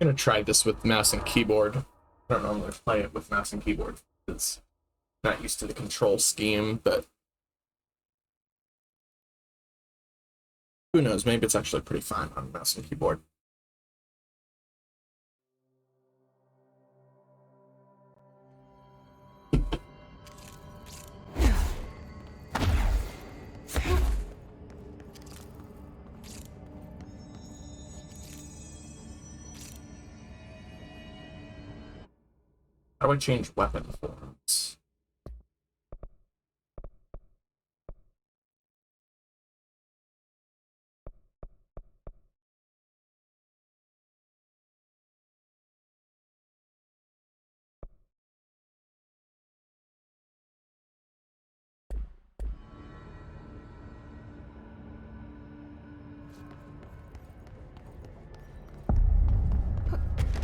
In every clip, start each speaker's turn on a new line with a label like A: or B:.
A: gonna try this with mouse and keyboard. I don't normally play it with mouse and keyboard because I'm not used to the control scheme, but who knows, maybe it's actually pretty fine on mouse and keyboard. How do I change weapon forms?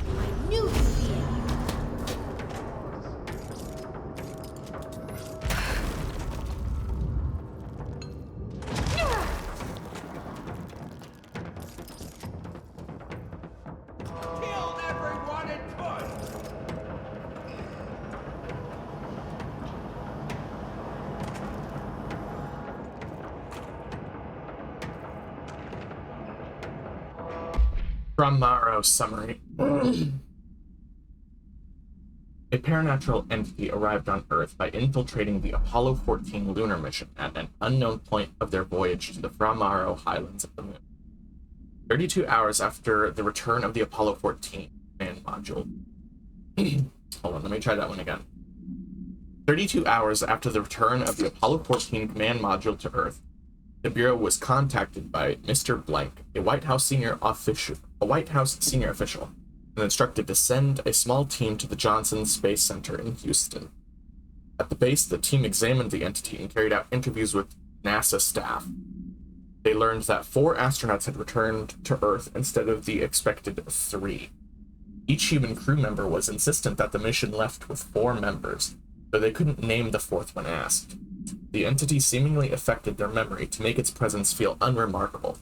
B: I knew you'd be in here.
C: Killed everyone it could!
A: From Morrow summary. A paranatural entity arrived on Earth by infiltrating the Apollo 14 lunar mission at an unknown point of their voyage to the Framaro Highlands of the Moon. 32 hours after the return of the Apollo 14 command module. Hold on, let me try that one again. 32 hours after the return of the Apollo 14 command module to Earth, the Bureau was contacted by Mr. Blank, a White House senior official, and instructed to send a small team to the Johnson Space Center in Houston. At the base, the team examined the entity and carried out interviews with NASA staff. They learned that 4 astronauts had returned to Earth instead of the expected 3. Each human crew member was insistent that the mission left with 4 members, but they couldn't name the 4th when asked. The entity seemingly affected their memory to make its presence feel unremarkable.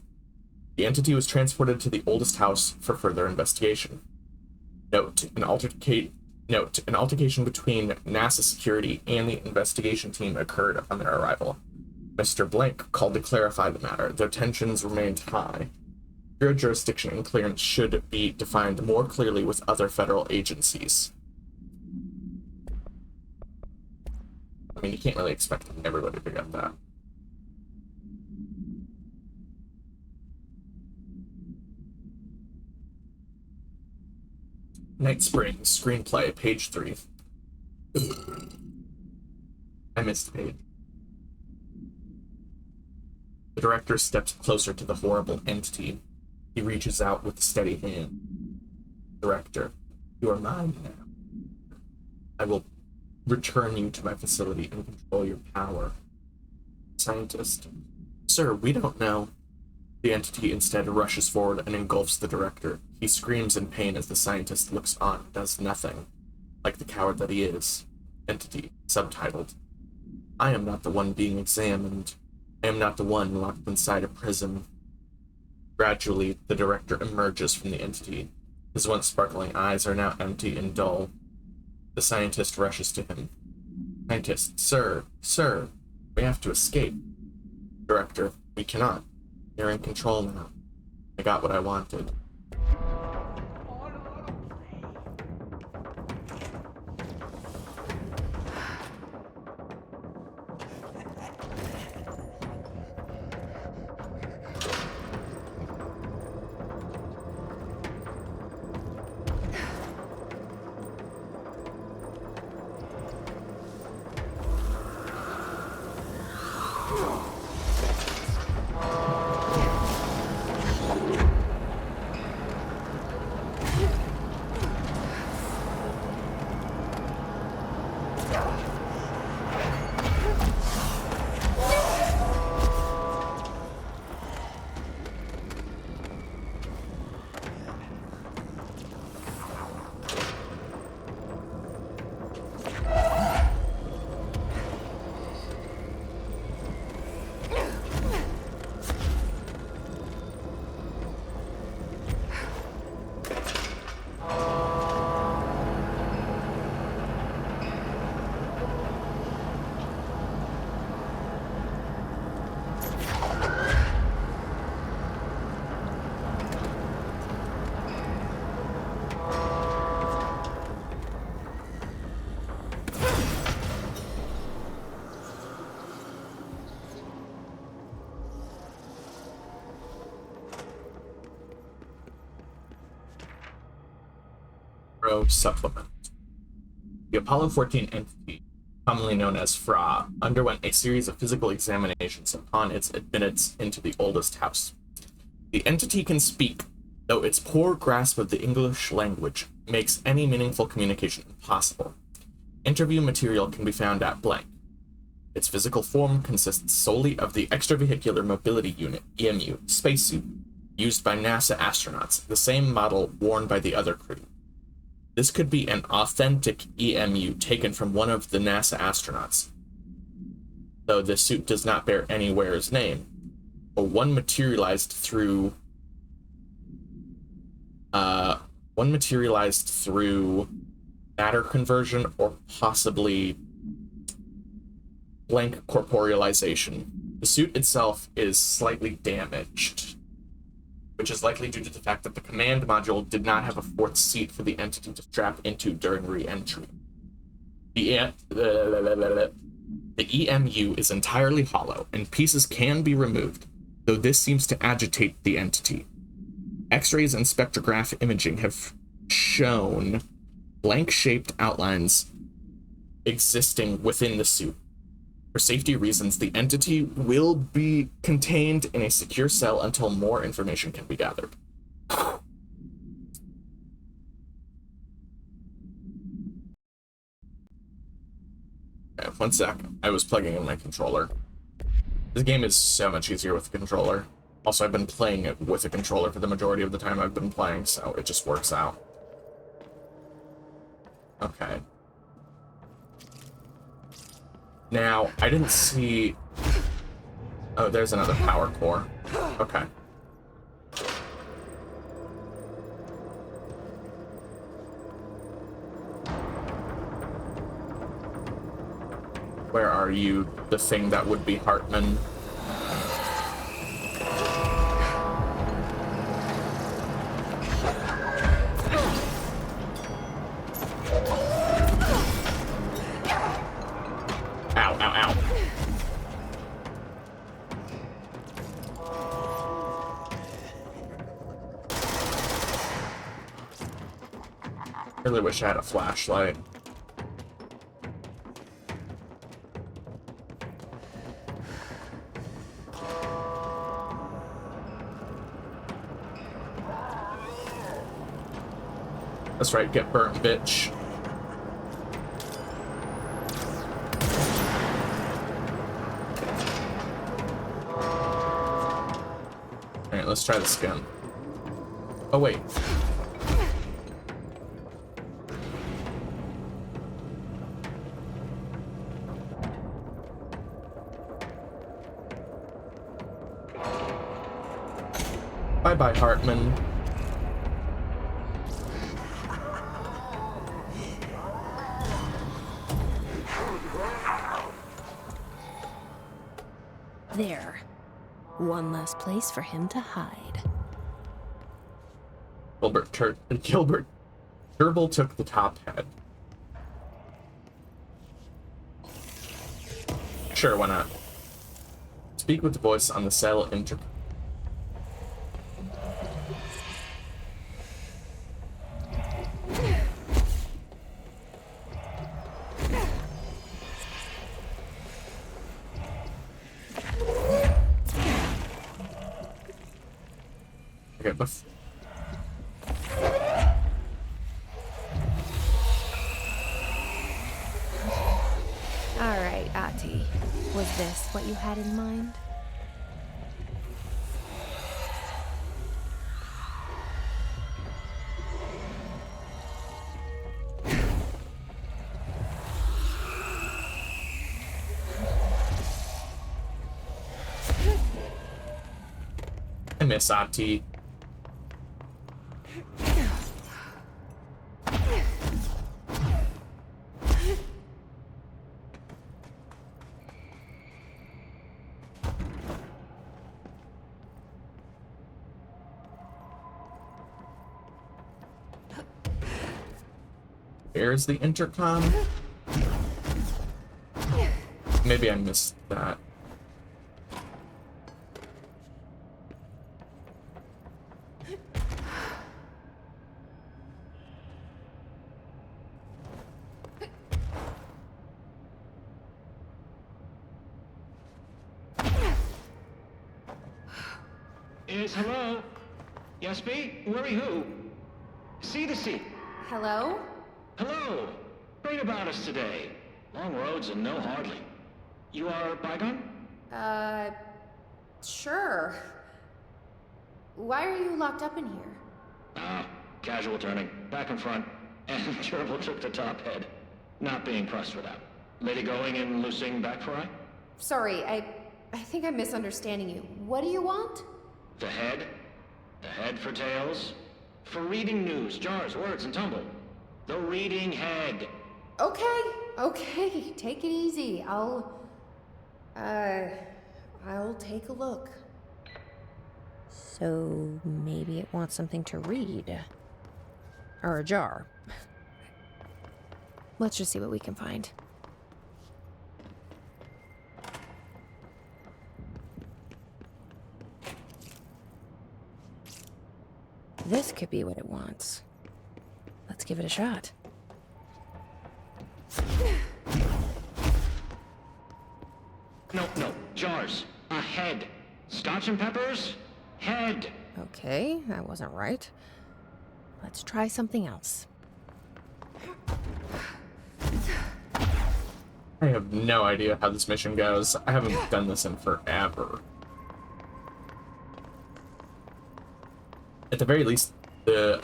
A: The entity was transported to the oldest house for further investigation. Note, an altercation between NASA security and the investigation team occurred upon their arrival. Mr. Blank called to clarify the matter, though tensions remained high. Bureau jurisdiction and clearance should be defined more clearly with other federal agencies. I mean, you can't really expect everybody to get that. Night Spring, screenplay, page 3. I missed a page. The director steps closer to the horrible entity. He reaches out with a steady hand. Director, you are mine now. I will return you to my facility and control your power. Scientist, sir, we don't know. The entity instead rushes forward and engulfs the director. He screams in pain as the scientist looks on and does nothing, like the coward that he is. Entity, subtitled. I am not the one being examined. I am not the one locked inside a prison. Gradually, the director emerges from the entity. His once sparkling eyes are now empty and dull. The scientist rushes to him. Scientist, sir, we have to escape. Director, we cannot. You're in control now. I got what I wanted. Morrow Supplement. The Apollo 14 entity, commonly known as Fra, underwent a series of physical examinations upon its admittance into the oldest house. The entity can speak, though its poor grasp of the English language makes any meaningful communication impossible. Interview material can be found at blank. Its physical form consists solely of the Extravehicular Mobility Unit, EMU, spacesuit, used by NASA astronauts, the same model worn by the other crew. This could be an authentic EMU taken from one of the NASA astronauts, though the suit does not bear any wearer's name, or one materialized through matter conversion or possibly blank corporealization. The suit itself is slightly damaged, which is likely due to the fact that the command module did not have a fourth seat for the entity to strap into during re-entry. The EMU is entirely hollow, and pieces can be removed, though this seems to agitate the entity. X-rays and spectrograph imaging have shown blank-shaped outlines existing within the suit. For safety reasons, the entity will be contained in a secure cell until more information can be gathered. Okay, one sec. I was plugging in my controller. This game is so much easier with a controller. Also, I've been playing it with a controller for the majority of the time I've been playing, so it just works out. Okay. Now, I didn't see... Oh, there's another power core. Okay. Where are you, the thing that would be Hartman? I really wish I had a flashlight. That's right, get burnt, bitch. Alright, let's try the skin. Oh, wait. Bye-bye, Hartman.
B: There. One less place for him to hide.
A: Gilbert Turble took the top head. Sure, why not? Speak with the voice on the cell intercom.
B: Alright, Ahti. Was this what you had in mind?
A: I miss Ahti. Where's the intercom? Maybe I missed that.
D: Yes, hello? Yes, B? Worry who? See the seat.
B: Hello?
D: Hello. Great about us today. Long roads and no hardly. You are Bygone?
B: Sure. Why are you locked up in here?
D: Ah, casual turning. Back and front. And Gerbil took the top head. Not being pressed for that. Lady going and loosing back for eye?
B: Sorry, I think I'm misunderstanding you. What do you want?
D: The head? The head for tails? For reading news, jars, words, and tumble. The reading head.
B: Okay, take it easy. I'll take a look. So maybe it wants something to read. Or a jar. Let's just see what we can find. This could be what it wants. Let's give it a shot.
D: No, jars. A head. Scotch and peppers? Head.
B: Okay, that wasn't right. Let's try something else.
A: I have no idea how this mission goes. I haven't done this in forever. At the very least, the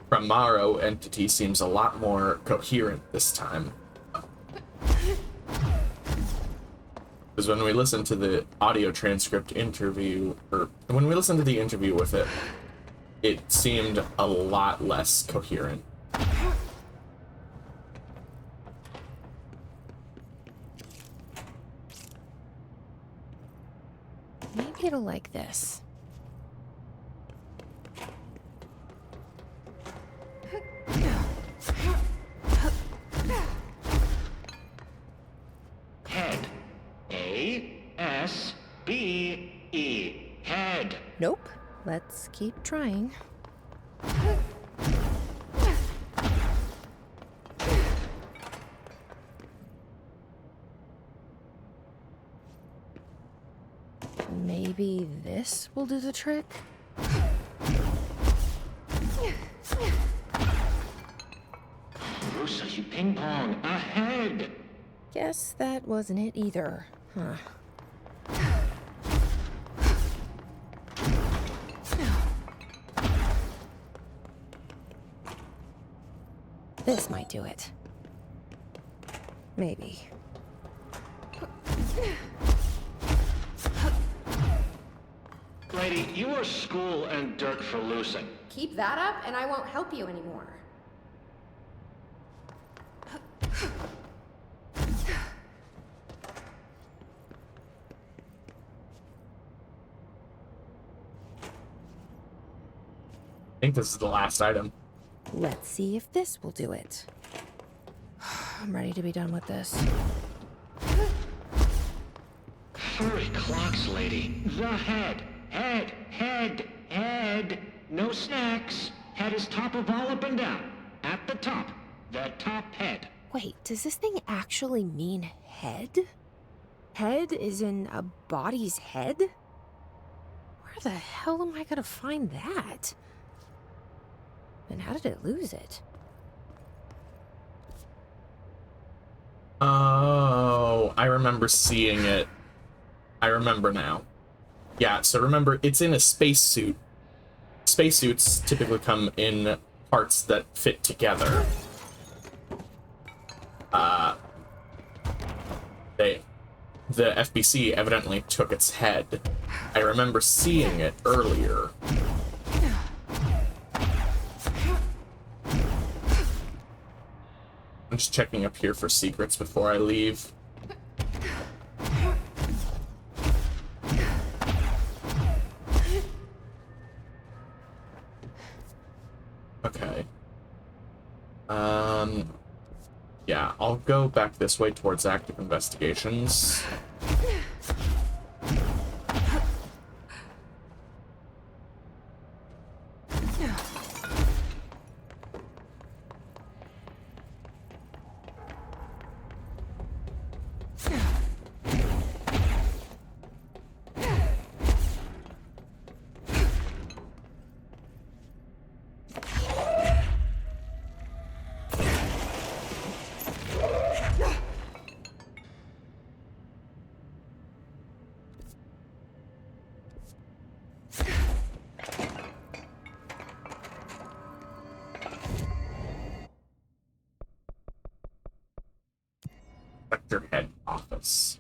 A: Pramaro entity seems a lot more coherent this time. Because when we listen to the audio transcript interview, or when we listen to the interview with it, it seemed a lot less coherent.
B: Maybe it'll like this.
D: Head. A-S-B-E. Head.
B: Nope. Let's keep trying. Maybe this will do the trick?
D: Rusa, you ping pong. A head.
B: Guess that wasn't it either, huh? This might do it. Maybe.
D: Lady, you are school and Dirk for loosing.
B: Keep that up and I won't help you anymore.
A: I think this is the last item.
B: Let's see if this will do it. I'm ready to be done with this.
D: Furry clocks, lady. The head. Head. No snacks. Head is top of all up and down. At the top. The top head.
B: Wait, does this thing actually mean head? Head is in a body's head? Where the hell am I gonna find that? And how did it lose it?
A: Oh, I remember seeing it. I remember now. Yeah, so remember, it's in a spacesuit. Spacesuits typically come in parts that fit together. The FBC evidently took its head. I remember seeing it earlier. I'm just checking up here for secrets before I leave. Okay. Yeah, I'll go back this way towards active investigations. Sector Head Office.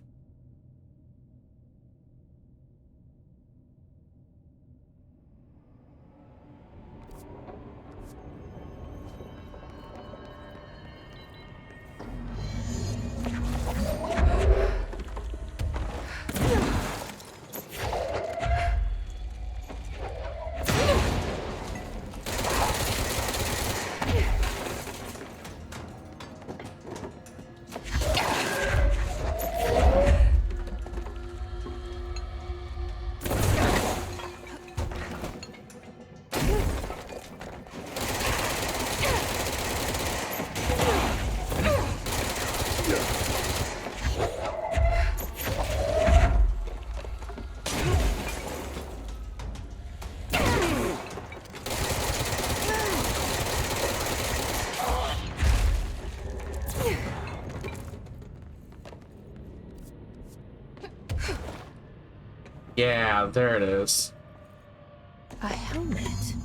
A: Yeah, there it is.
B: A helmet.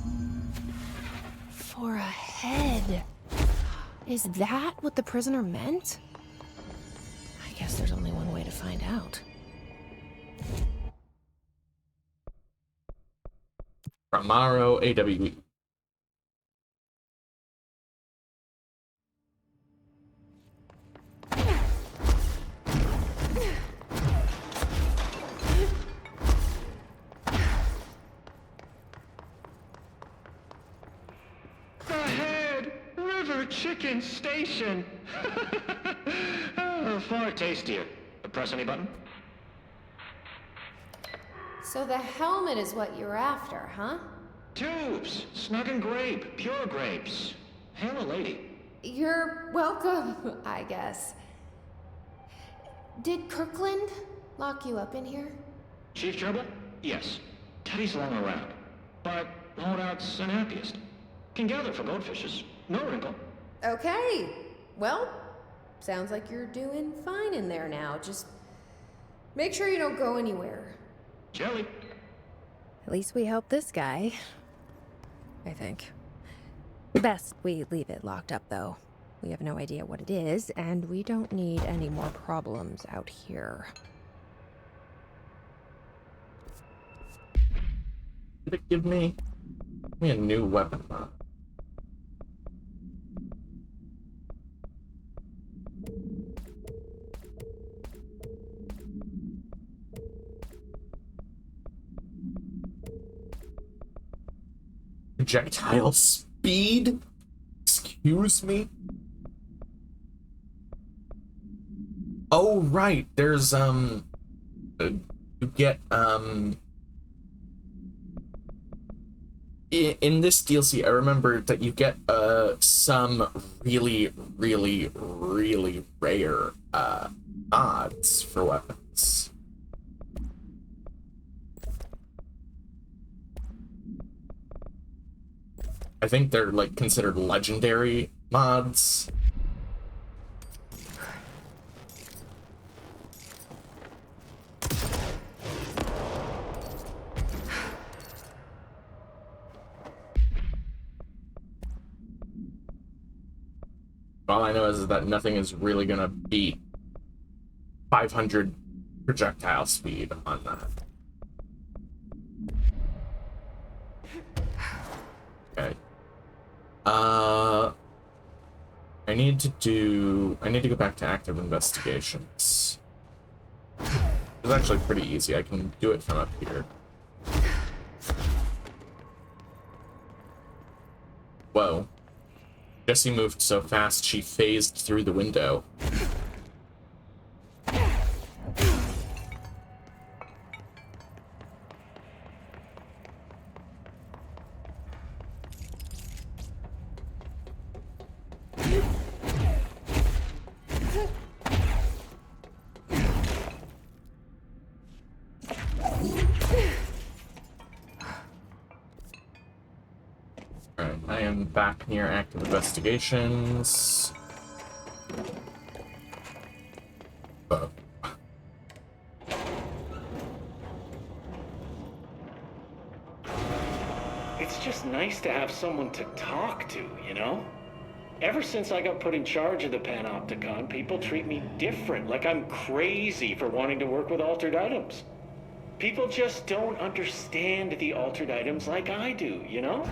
B: For a head. Is that what the prisoner meant? I guess there's only one way to find out.
A: Ramaro AWE.
D: Ahead! River Chicken Station! Oh, far tastier. Press any button?
B: So the helmet is what you're after, huh?
D: Tubes! Snug and grape. Pure grapes. Hail a lady.
B: You're welcome, I guess. Did Kirkland lock you up in here?
D: Chief Gerbil? Yes. Teddy's long around. But holdout's unhappiest. Can gather for goldfishes. No wrinkle.
B: Okay. Well, sounds like you're doing fine in there now. Just make sure you don't go anywhere.
D: Jelly.
B: At least we helped this guy. I think. Best we leave it locked up, though. We have no idea what it is, and we don't need any more problems out here.
A: Did it give me a new weapon mod? Projectile speed? Excuse me? Oh, right. There's, you get, in this DLC, I remember that you get, some really, really, really rare, mods for weapons. I think they're, like, considered legendary mods. All I know is that nothing is really gonna beat 500 projectile speed on that. Okay. I need to go back to active investigations. It's actually pretty easy. I can do it from up here. Whoa. Jessie moved so fast she phased through the window. Alright, I am back near active investigations. Oh.
E: It's just nice to have someone to talk to, you know?
D: Ever since I got put in charge of the Panopticon, people treat me different, like I'm crazy for wanting to work with altered items. People just don't understand the altered items like I do, you know?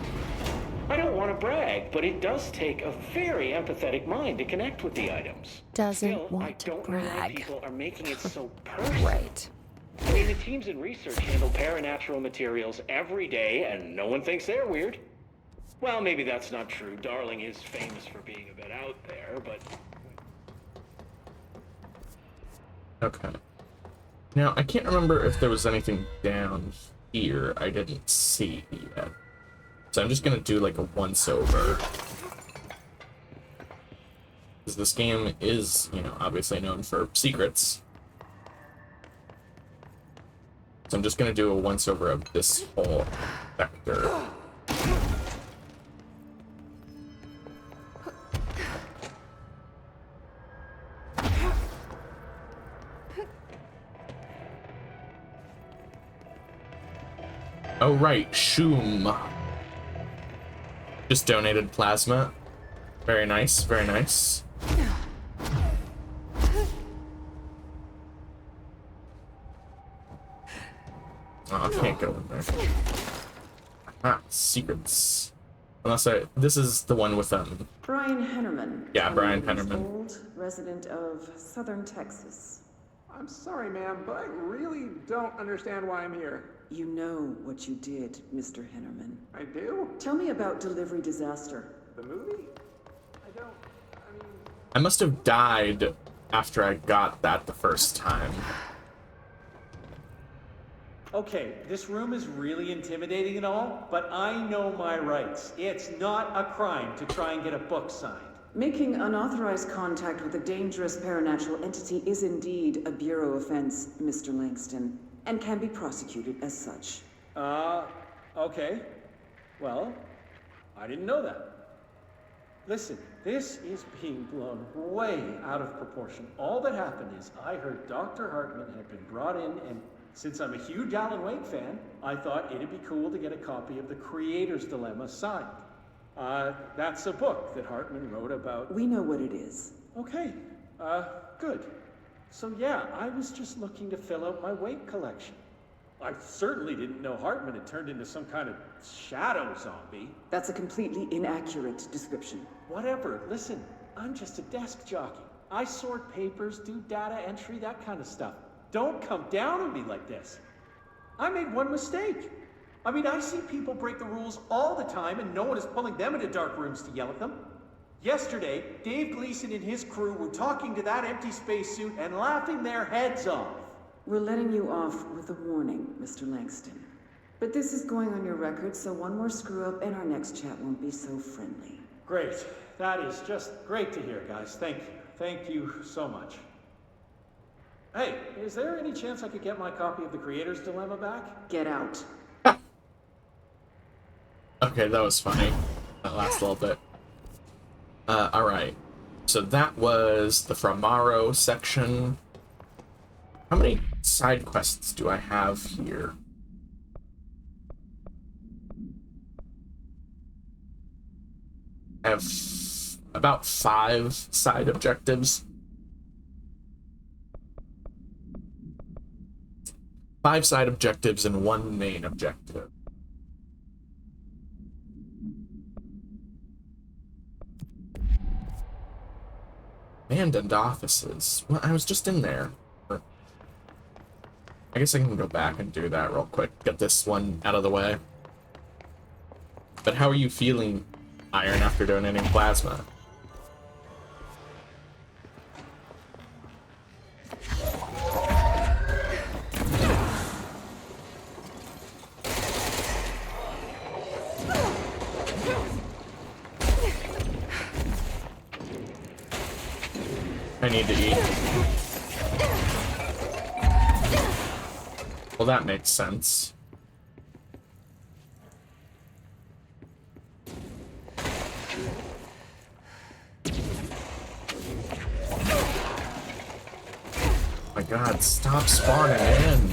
D: I don't want to brag, but it does take a very empathetic mind to connect with the items.
B: Doesn't
D: Still, I
B: want to
D: don't know why
B: brag.
D: people are making it so personal.
B: Right.
D: I mean, the teams in research handle paranatural materials every day, and no one thinks they're weird. Well, maybe that's not true. Darling is famous for being a bit out there, but...
A: Okay. Now, I can't remember if there was anything down here I didn't see yet. So I'm just gonna do like a once-over. Because this game is, you know, obviously known for secrets. So I'm just gonna do a once-over of this whole sector. Oh right, Shoom. Just donated plasma. Very nice, very nice. Oh, I can't go in there. Ah, secrets. Unless this is the one with
E: Brian Hennerman.
A: Yeah, Brian
E: 20 years
A: Hennerman.
E: Old, resident of Southern Texas.
C: I'm sorry, ma'am, but I really don't understand why I'm here.
E: You know what you did, Mr. Hennerman.
C: I do?
E: Tell me about Delivery Disaster.
C: The movie? I mean...
A: I must have died after I got that the first time.
F: Okay, this room is really intimidating and all, but I know my rights. It's not a crime to try and get a book signed.
E: Making unauthorized contact with a dangerous paranatural entity is indeed a Bureau offense, Mr. Langston, and can be prosecuted as such.
F: Okay. Well, I didn't know that. Listen, this is being blown way out of proportion. All that happened is I heard Dr. Hartman had been brought in, and since I'm a huge Alan Wake fan, I thought it'd be cool to get a copy of The Creator's Dilemma signed. That's a book that Hartman wrote about...
E: We know what it is.
F: Okay, good. So yeah, I was just looking to fill out my Wake collection. I certainly didn't know Hartman had turned into some kind of shadow zombie.
E: That's a completely inaccurate description.
F: Whatever, listen, I'm just a desk jockey. I sort papers, do data entry, that kind of stuff. Don't come down on me like this. I made one mistake. I mean, I see people break the rules all the time and no one is pulling them into dark rooms to yell at them. Yesterday, Dave Gleason and his crew were talking to that empty spacesuit and laughing their heads off.
E: We're letting you off with a warning, Mr. Langston. But this is going on your record, so one more screw-up and our next chat won't be so friendly.
F: Great. That is just great to hear, guys. Thank you. Thank you so much. Hey, is there any chance I could get my copy of The Creator's Dilemma back?
E: Get out.
A: Okay, that was funny. That last little bit. Alright. So that was the Framaro section. How many side quests do I have here? I have about 5 side objectives. 5 side objectives and 1 main objective. Abandoned offices. Well, I was just in there. I guess I can go back and do that real quick. Get this one out of the way. But how are you feeling, Iron, after donating plasma? I need to eat. Well, that makes sense. My God, stop spawning in.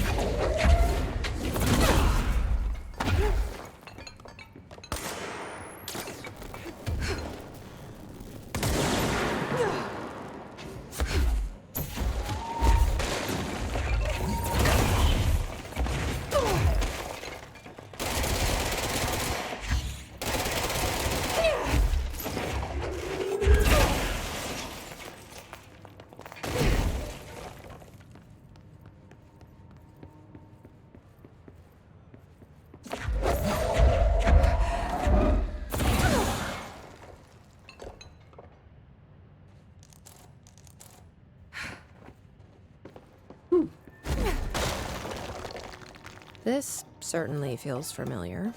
B: This certainly feels familiar.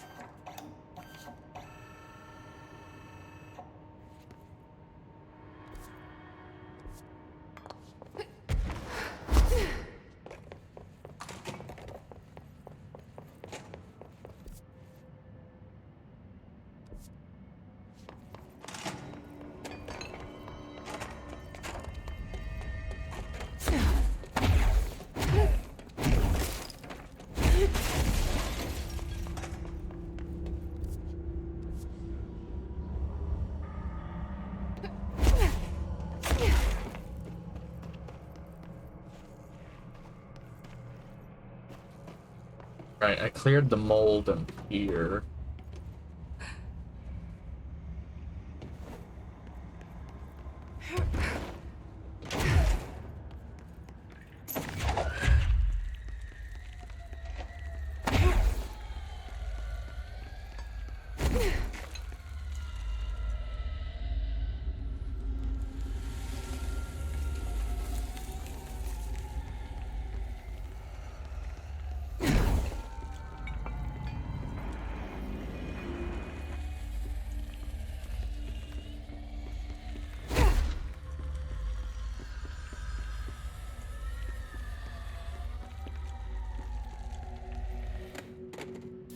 A: Right, I cleared the mold in here.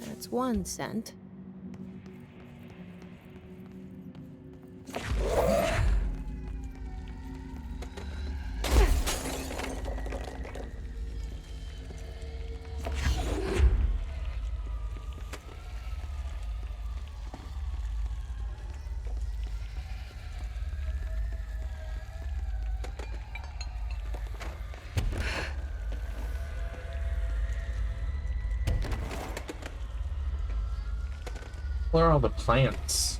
B: That's one scent.
A: Where are all the plants?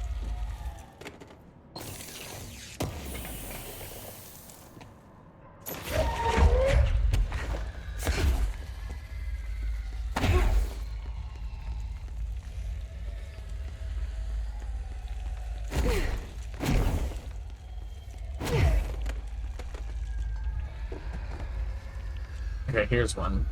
A: Okay, here's one.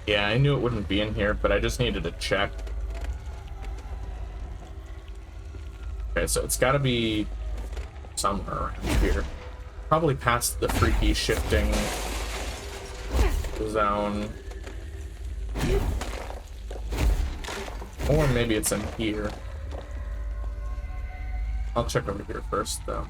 A: Yeah, I knew it wouldn't be in here, but I just needed to check. Okay, so it's got to be somewhere around here. Probably past the freaky shifting zone. Or maybe it's in here. I'll check over here first, though.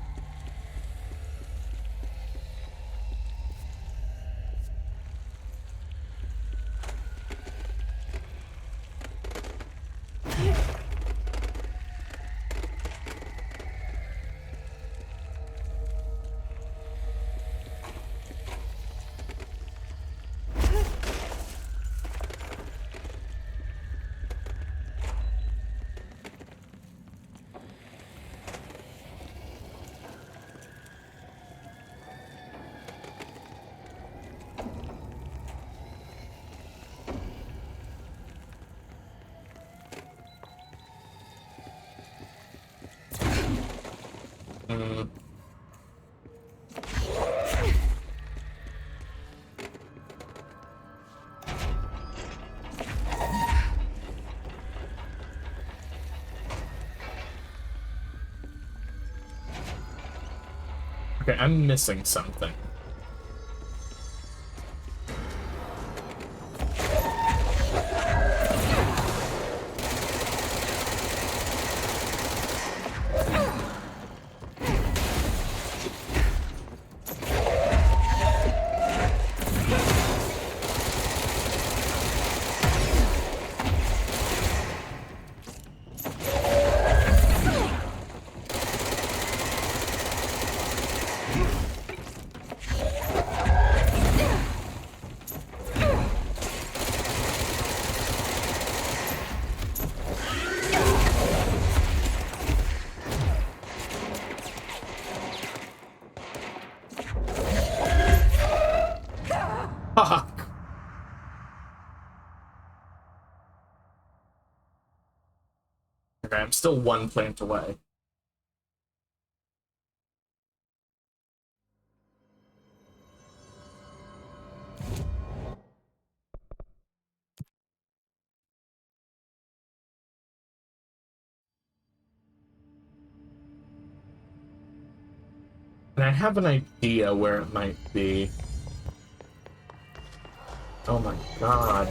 A: Okay, I'm missing something. Fuck. Okay, I'm still one plant away. And I have an idea where it might be. Oh my god.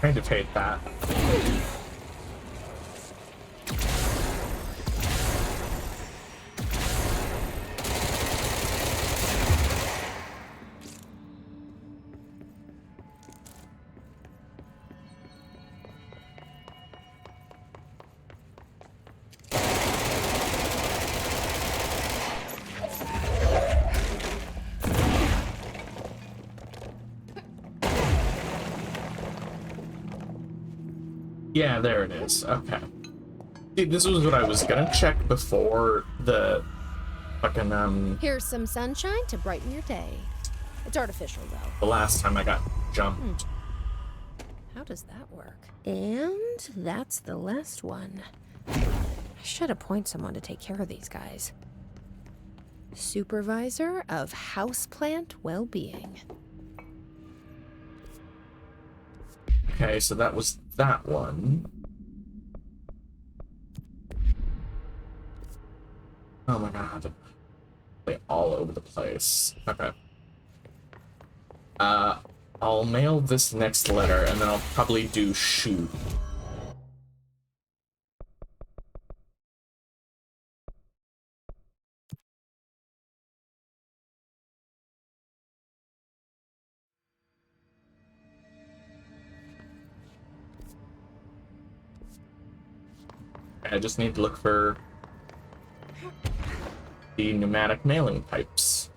A: Kind of hate that. Yeah, there it is. Okay. See, this was what I was gonna check before the fucking,
B: Here's some sunshine to brighten your day. It's artificial, though.
A: the last time I got jumped.
B: How does that work? And that's the last one. I should appoint someone to take care of these guys. Supervisor of Houseplant Well-Being.
A: Okay, so that was that one. Oh my god. They're all over the place. Okay. I'll mail this next letter, and then I'll probably do shoot. I just need to look for the pneumatic mailing pipes.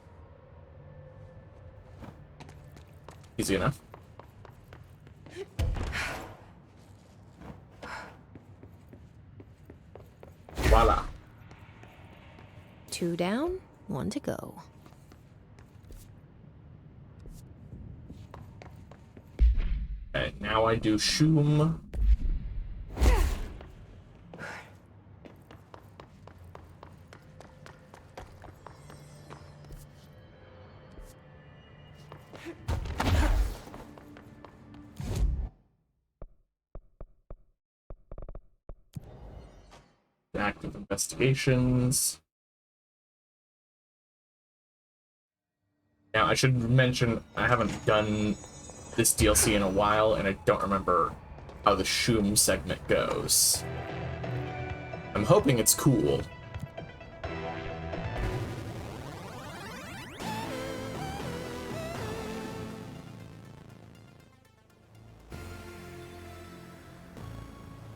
A: Easy enough. Voila.
B: 2 down, 1 to go.
A: Okay, now I do shoom. Active investigations. Now, I should mention, I haven't done this DLC in a while, and I don't remember how the shoom segment goes. I'm hoping it's cool.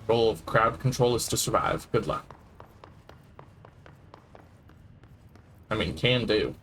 A: Goal of crowd control is to survive. Good luck. I mean, can do.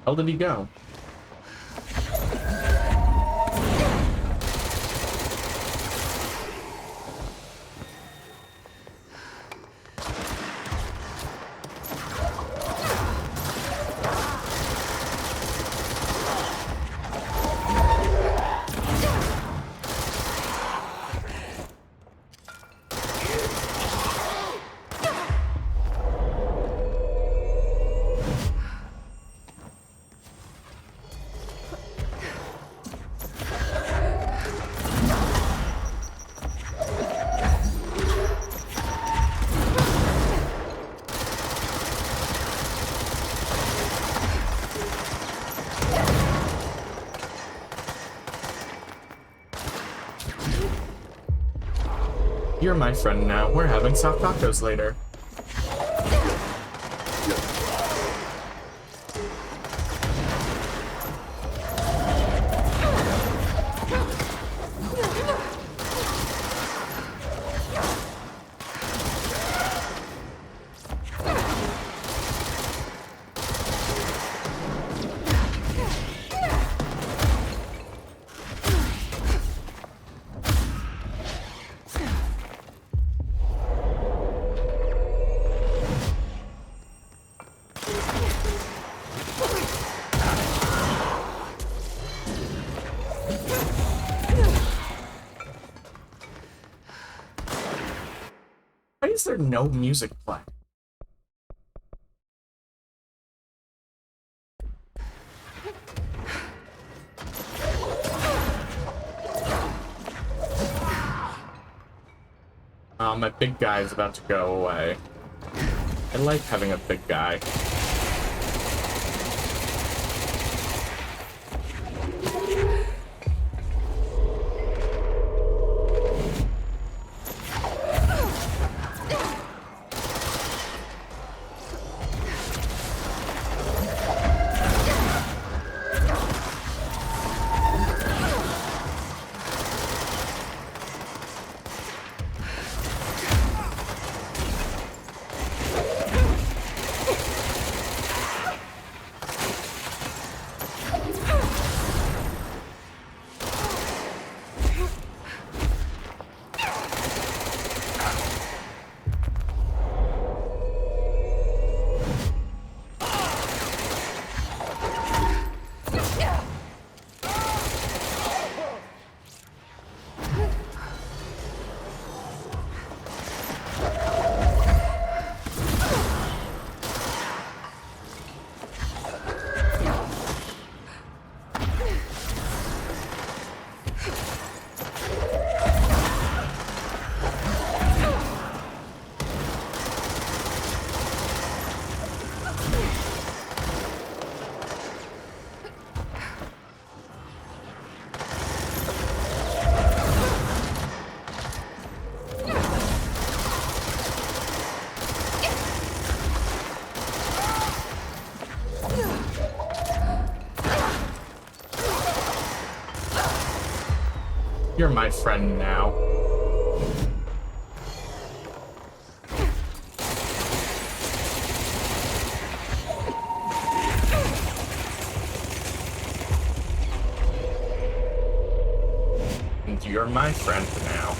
A: Where did he go? You're my friend now. We're having soft tacos later. Why is there no music playing? My big guy is about to go away. I like having a big guy. You're my friend now. And you're my friend now.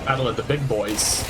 A: Battle of the big boys.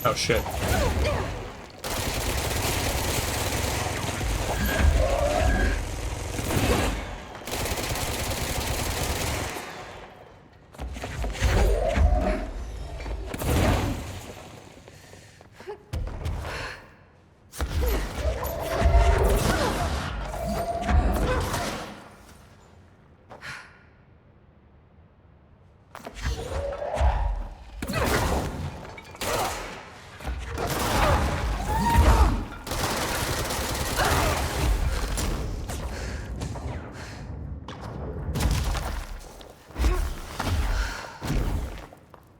A: Oh shit.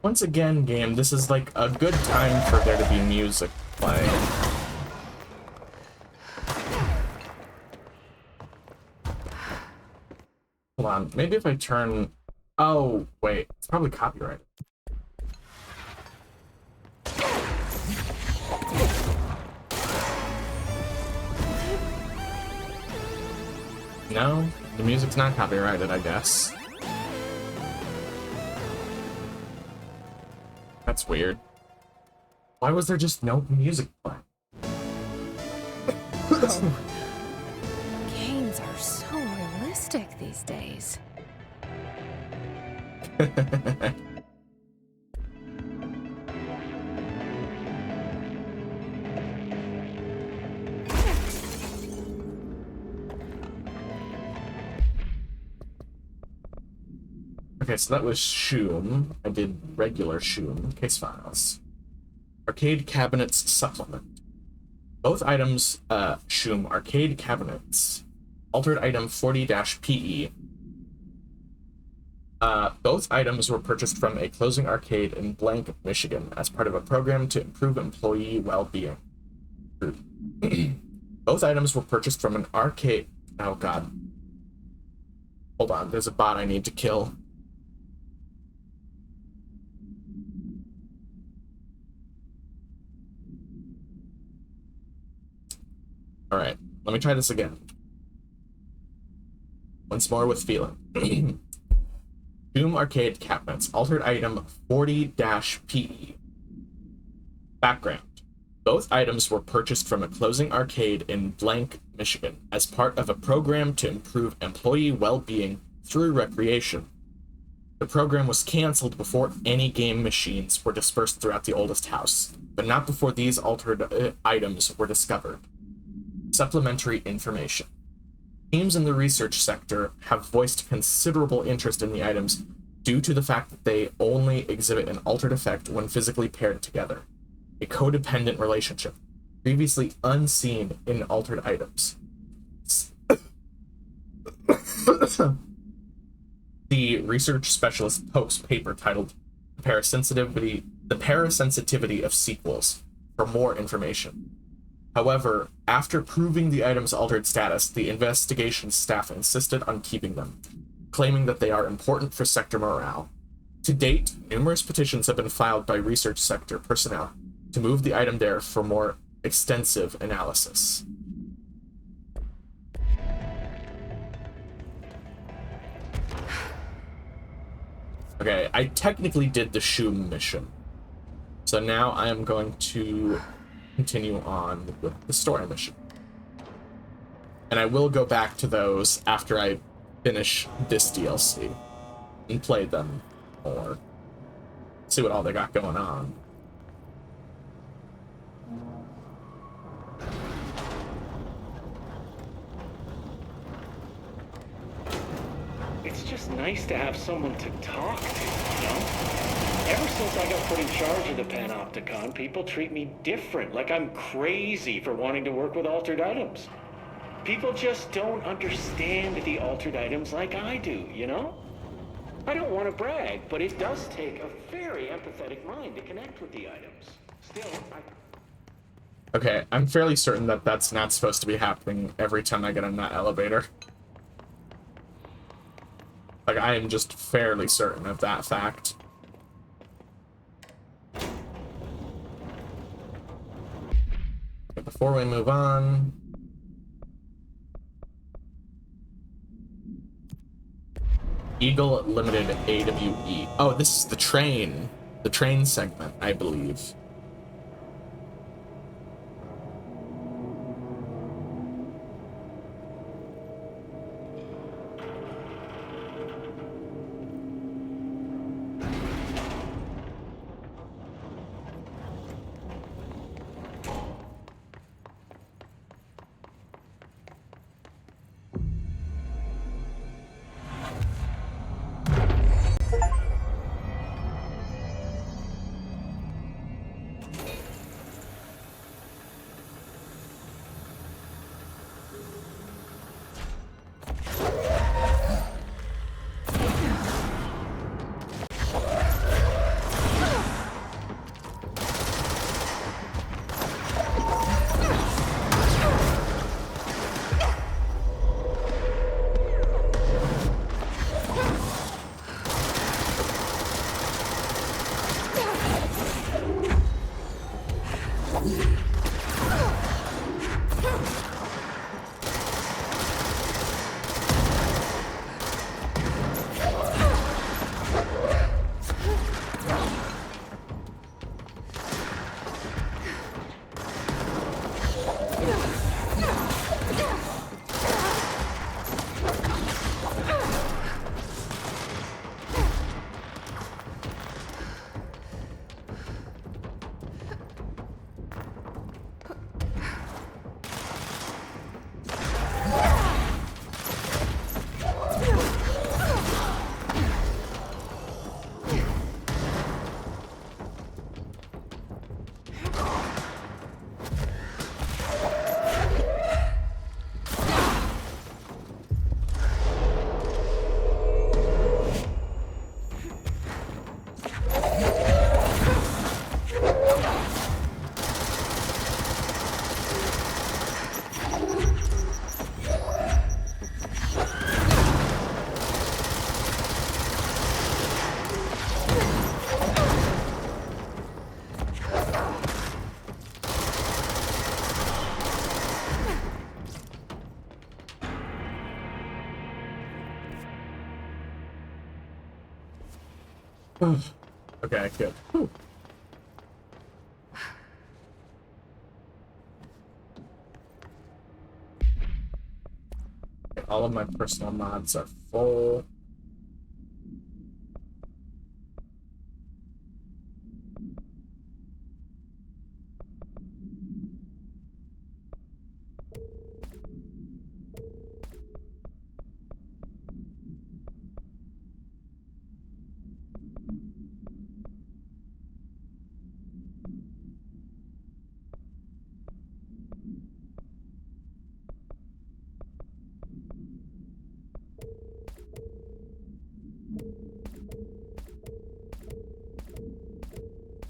A: Once again, game, this is like a good time for there to be music playing. Hold on, maybe if I turn... Oh, wait, it's probably copyrighted. No, the music's not copyrighted, I guess. That's weird. Why was there just no music playing?
B: Games are so realistic these days.
A: Okay, so that was Shoom. I did regular Shoom. Case files. Arcade cabinets supplement. Both items, Shoom arcade cabinets. Altered item 40-PE. Both items were purchased from a closing arcade in Blank, Michigan, as part of a program to improve employee well-being. Both items were purchased from an arcade... Oh, God. Hold on, there's a bot I need to kill. Alright, let me try this again. Once more with feeling. Doom arcade cabinets, altered item 40-PE. Background. Both items were purchased from a closing arcade in Blank, Michigan, as part of a program to improve employee well-being through recreation. The program was canceled before any game machines were dispersed throughout the oldest house, but not before these altered items were discovered. Supplementary information. Teams in the research sector have voiced considerable interest in the items due to the fact that they only exhibit an altered effect when physically paired together, a codependent relationship previously unseen in altered items. The research specialist posts paper titled the Parasensitivity of Sequels for more information. However, after proving the item's altered status, the investigation staff insisted on keeping them, claiming that they are important for sector morale. To date, numerous petitions have been filed by research sector personnel to move the item there for more extensive analysis. Okay, I technically did the shoe mission. So now I am going to continue on with the story mission. And I will go back to those after I finish this DLC and play them more. See what all they got going on.
D: It's just nice to have someone to talk to, you know? Ever since I got put in charge of the Panopticon, people treat me different, like I'm crazy for wanting to work with altered items. People just don't understand the altered items like I do, you know? I don't want to brag, but it does take a very empathetic mind to connect with the items. Still,
A: Okay, I'm fairly certain that that's not supposed to be happening every time I get in that elevator. Like, I am just fairly certain of that fact. Okay, before we move on... Eagle Limited AWE. Oh, this is the train. The train segment, I believe. Okay, good. Whew. Okay, all of my personal mods are full.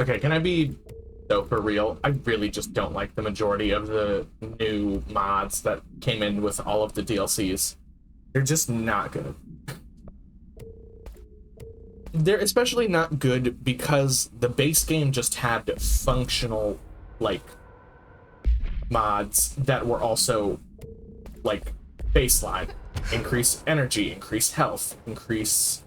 A: Okay, can I be so for real? I really just don't like the majority of the new mods that came in with all of the DLCs. They're just not good. They're especially not good because the base game just had functional, like, mods that were also, like, baseline. Increase energy, increase health, increase,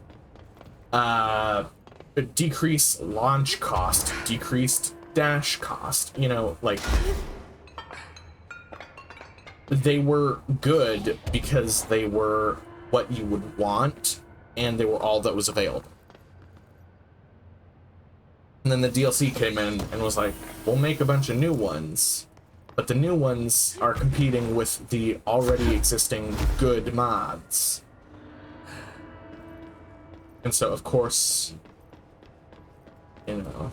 A: decrease launch cost, decreased dash cost, you know, like, they were good because they were what you would want, and they were all that was available. And then the DLC came in and was like, we'll make a bunch of new ones, but the new ones are competing with the already existing good mods. And so, of course, you know,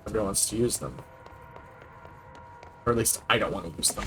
A: everyone wants to use them. Or at least I don't want to use them.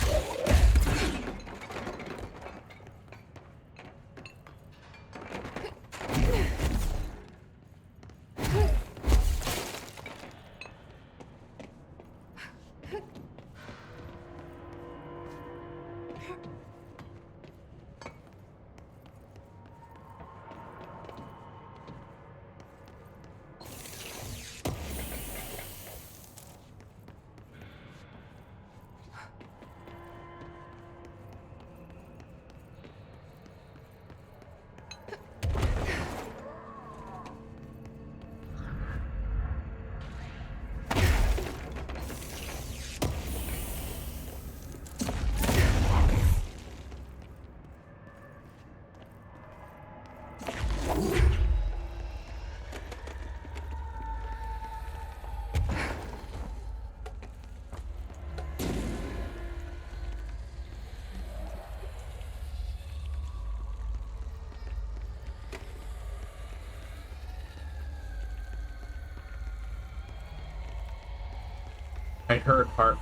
A: I heard part.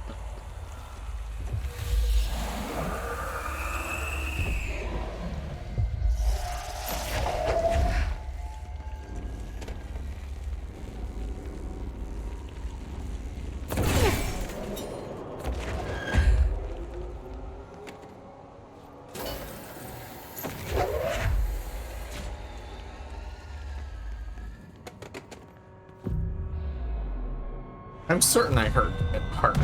A: I'm certain I heard part.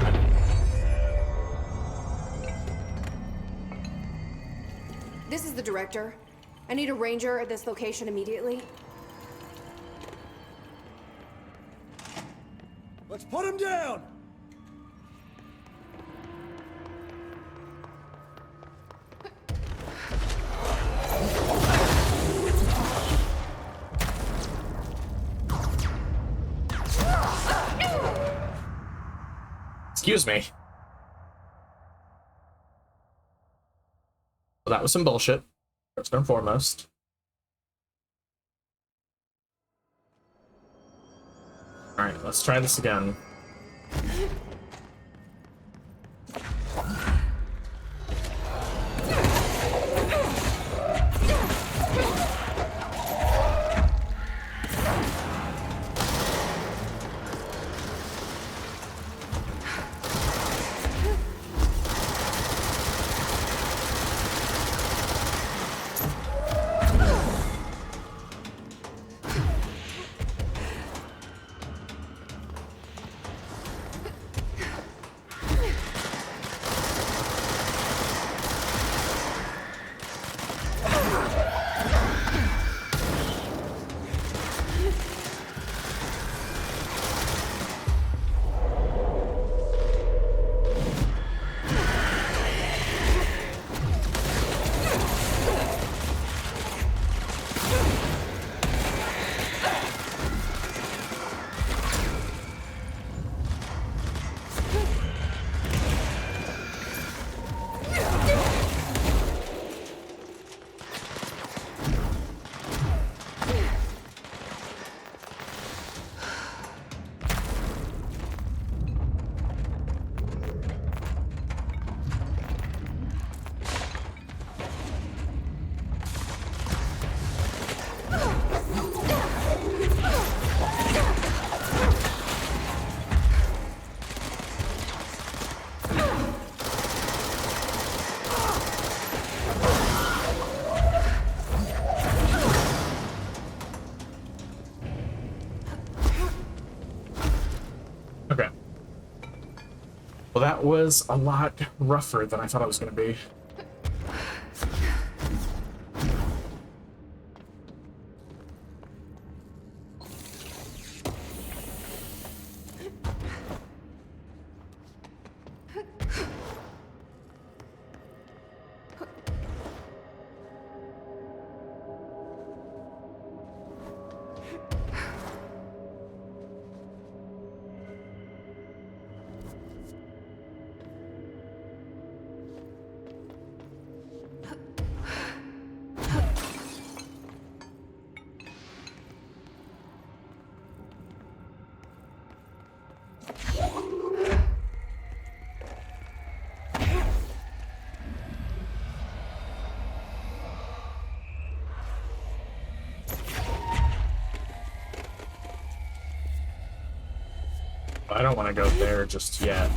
G: This is the director. I need a ranger at this location immediately.
H: Let's put him down!
A: Excuse me. Well, that was some bullshit, first and foremost. Alright, let's try this again. Well, that was a lot rougher than I thought it was going to be. I don't want to go there just yet.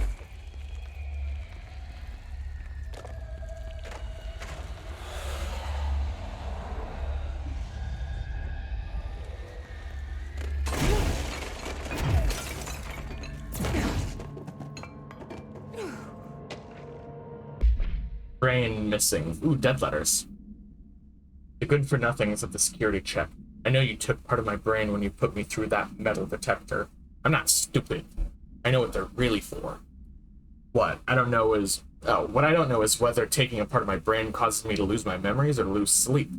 A: Brain missing. Ooh, dead letters. The good for nothings of the security check. I know you took part of my brain when you put me through that metal detector. I'm not stupid. I know what they're really for. What I don't know is whether taking a part of my brain causes me to lose my memories or to lose sleep.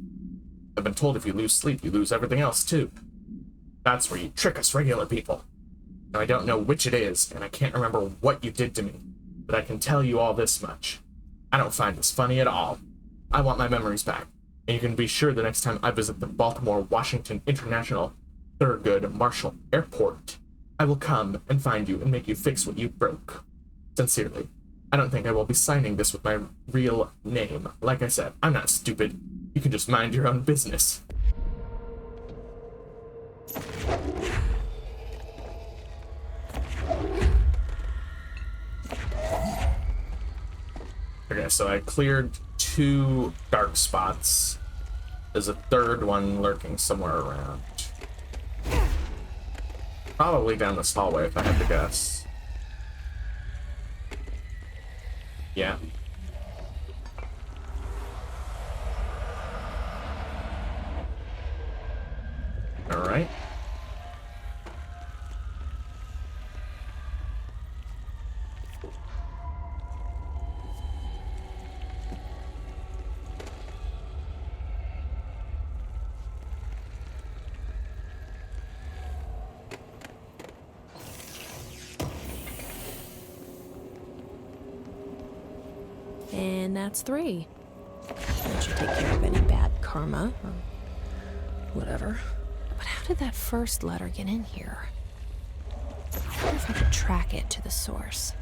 A: I've been told if you lose sleep, you lose everything else too. That's where you trick us regular people. Now I don't know which it is, and I can't remember what you did to me, but I can tell you all this much. I don't find this funny at all. I want my memories back, and you can be sure the next time I visit the Baltimore-Washington International Thurgood Marshall Airport, I will come and find you and make you fix what you broke. Sincerely, I don't think I will be signing this with my real name. Like I said, I'm not stupid. You can just mind your own business. Okay, so I cleared 2 dark spots. There's a third one lurking somewhere around. Probably down this hallway, if I had to guess. Yeah. All right.
B: And that's 3. That should take care of any bad karma or whatever. But how did that first letter get in here? I wonder if I could track it to the source.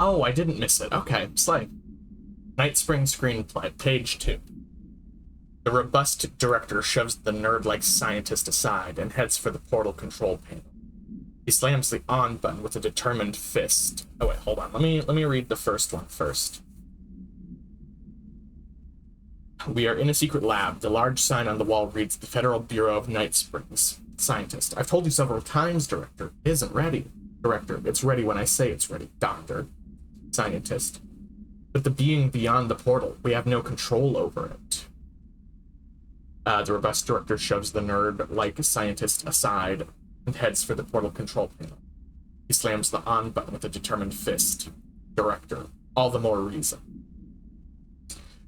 A: Oh, I didn't miss it. Okay, slay. Night Spring screenplay, page 2. The robust director shoves the nerd-like scientist aside and heads for the portal control panel. He slams the on button with a determined fist. Oh wait, hold on. Let me read the first one first. We are in a secret lab. The large sign on the wall reads the Federal Bureau of Night Springs. Scientist. I've told you several times, Director. It isn't ready. Director. It's ready when I say it's ready. Doctor. Scientist. But the being beyond the portal, we have no control over it. The robust director shoves the nerd-like scientist aside and heads for the portal control panel. He slams the on button with a determined fist. Director. All the more reason.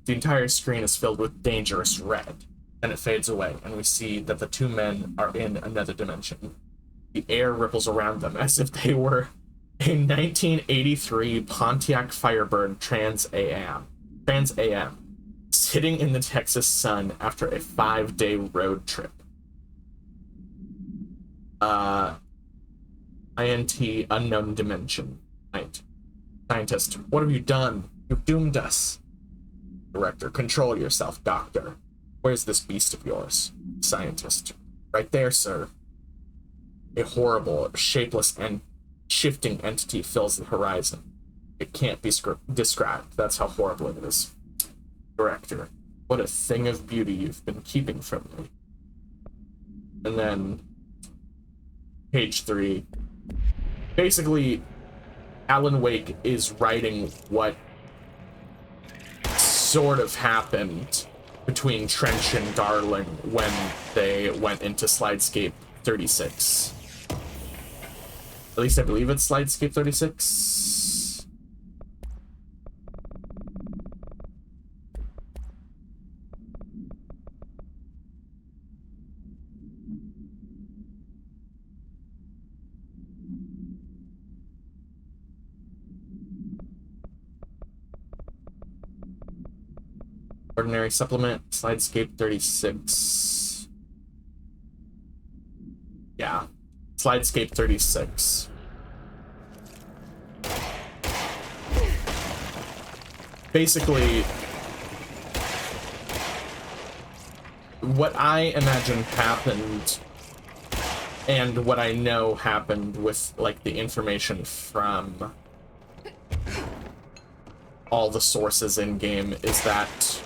A: The entire screen is filled with dangerous red. Then it fades away, and we see that the 2 men are in another dimension. The air ripples around them as if they were a 1983 Pontiac Firebird Trans AM, sitting in the Texas sun after a 5-day road trip. INT unknown dimension. Night. Scientist, what have you done? You've doomed us. Director, control yourself, Doctor. Where's this beast of yours? Scientist. Right there, sir. A horrible, shapeless, and shifting entity fills the horizon. It can't be described. That's how horrible it is. Director, what a thing of beauty you've been keeping from me. And then, page 3. Basically, Alan Wake is writing what sort of happened between Trench and Darling when they went into Slidescape 36. At least I believe it's Slidescape 36. Ordinary supplement, Slidescape 36. Yeah. Slidescape 36. Basically, what I imagine happened, and what I know happened with, like, the information from all the sources in-game, is that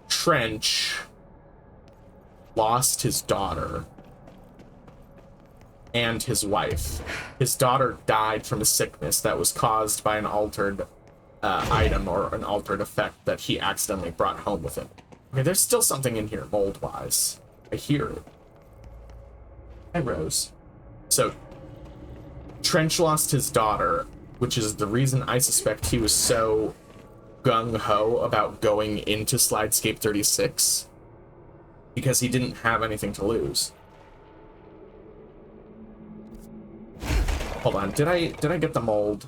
A: Trench lost his daughter and his wife. His daughter died from a sickness that was caused by an altered item or an altered effect that he accidentally brought home with him. Okay, there's still something in here, mold-wise. I hear it. Hi, Rose. So, Trench lost his daughter, which is the reason I suspect he was so gung-ho about going into Slidescape 36. Because he didn't have anything to lose. Hold on, did I get the mold?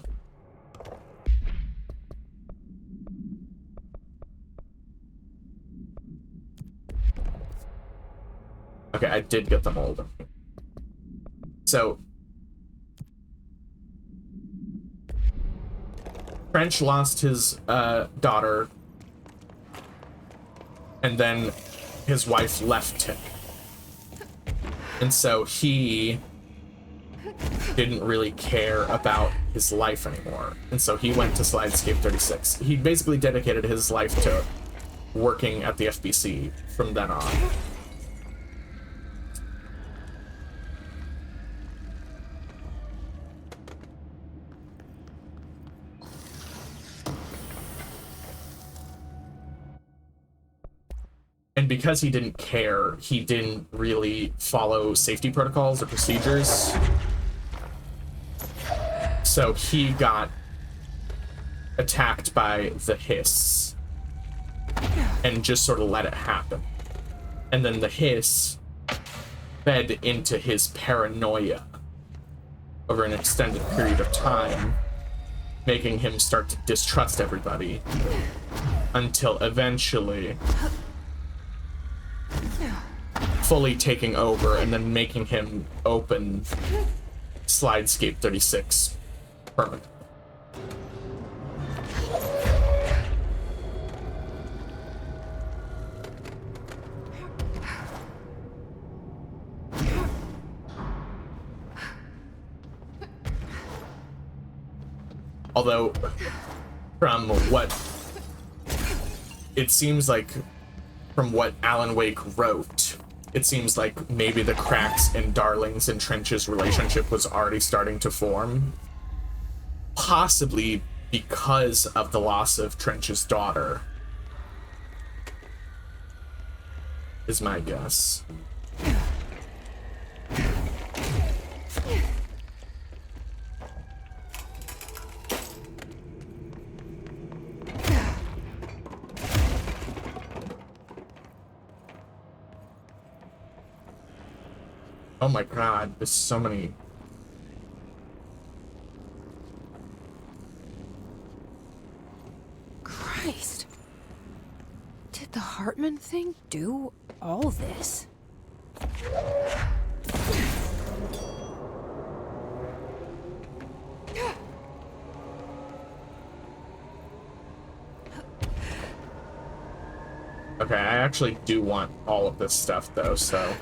A: Okay, I did get the mold. So Trench lost his daughter, and then his wife left him. And so he didn't really care about his life anymore. And so he went to Slidescape 36. He basically dedicated his life to working at the FBC from then on. And because he didn't care, he didn't really follow safety protocols or procedures. So he got attacked by the Hiss and just sort of let it happen. And then the Hiss fed into his paranoia over an extended period of time, making him start to distrust everybody until eventually fully taking over and then making him open Slidescape 36 permanently. Although, from what it seems like, from what Alan Wake wrote, it seems like maybe the cracks in Darling's and Trench's relationship was already starting to form. Possibly because of the loss of Trench's daughter, is my guess. Oh my god, there's so many.
B: Christ. Did the Hartman thing do all this?
A: Okay, I actually do want all of this stuff, though, so...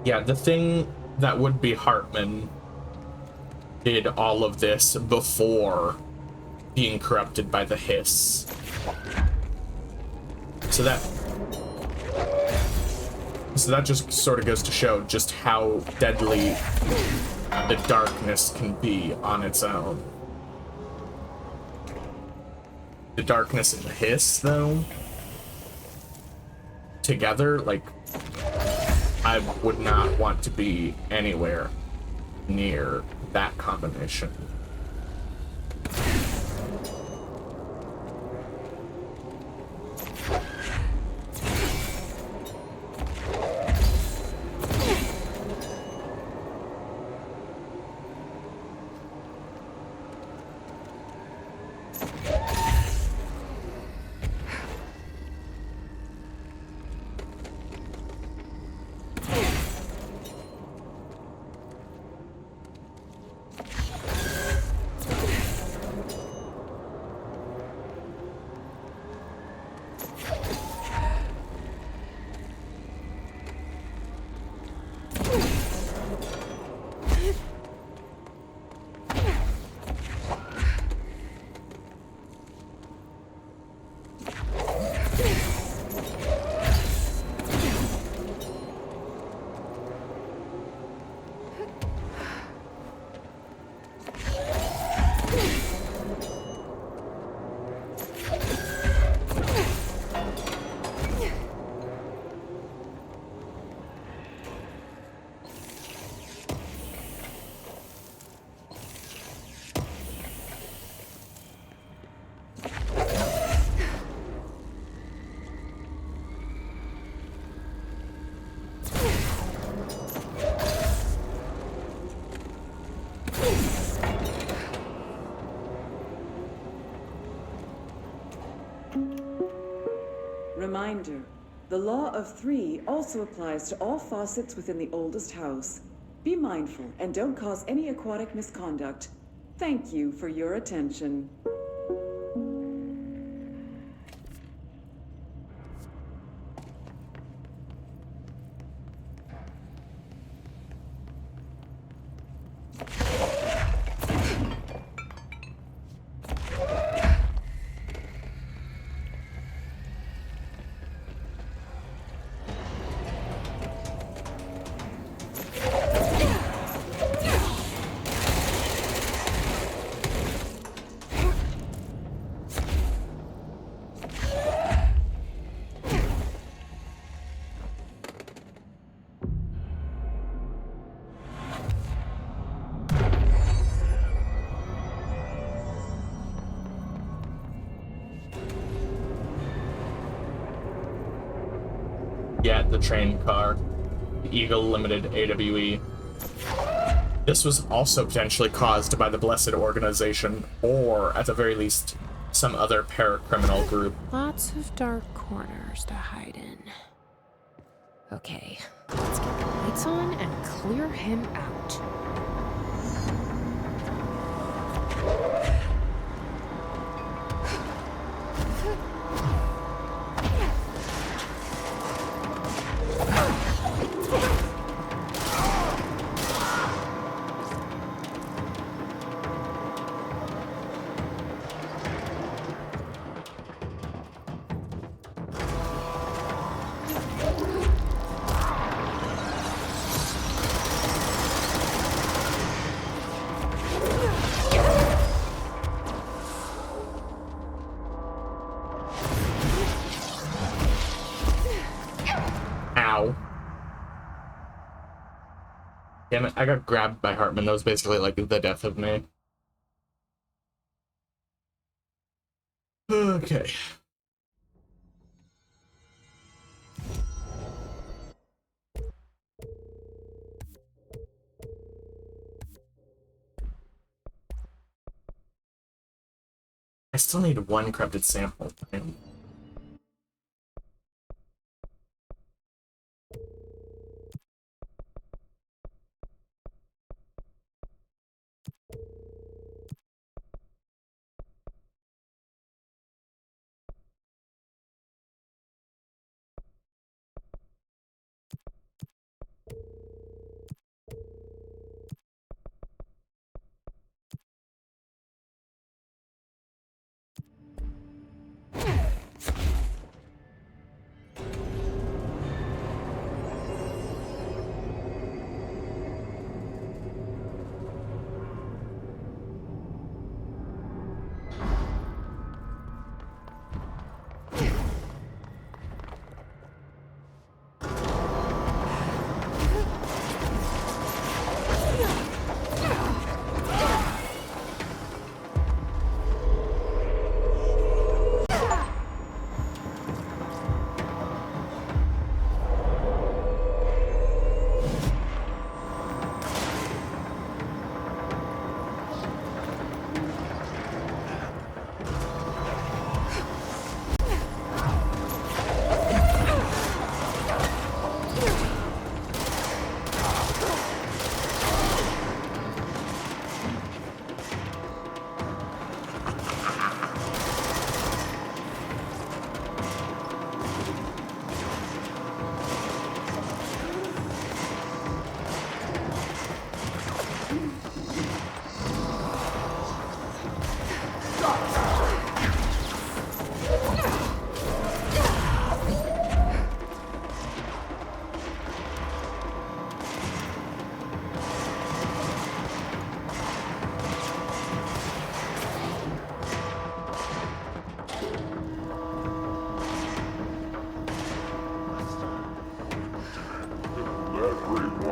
A: Yeah, the thing that would be Hartman did all of this before being corrupted by the hiss. So that just sort of goes to show just how deadly the darkness can be on its own. The darkness and the hiss, though, together, like, I would not want to be anywhere near that combination.
E: Reminder, the law of three also applies to all faucets within the oldest house. Be mindful and don't cause any aquatic misconduct. Thank you for your attention.
A: Yeah, the train car. The Eagle Limited AWE. This was also potentially caused by the Blessed Organization, or, at the very least, some other paracriminal group.
B: Lots of dark corners to hide in. Okay, let's get the lights on and clear him out.
A: Damn it, I got grabbed by Hartman. That was basically like the death of me. Okay. I still need one corrupted sample.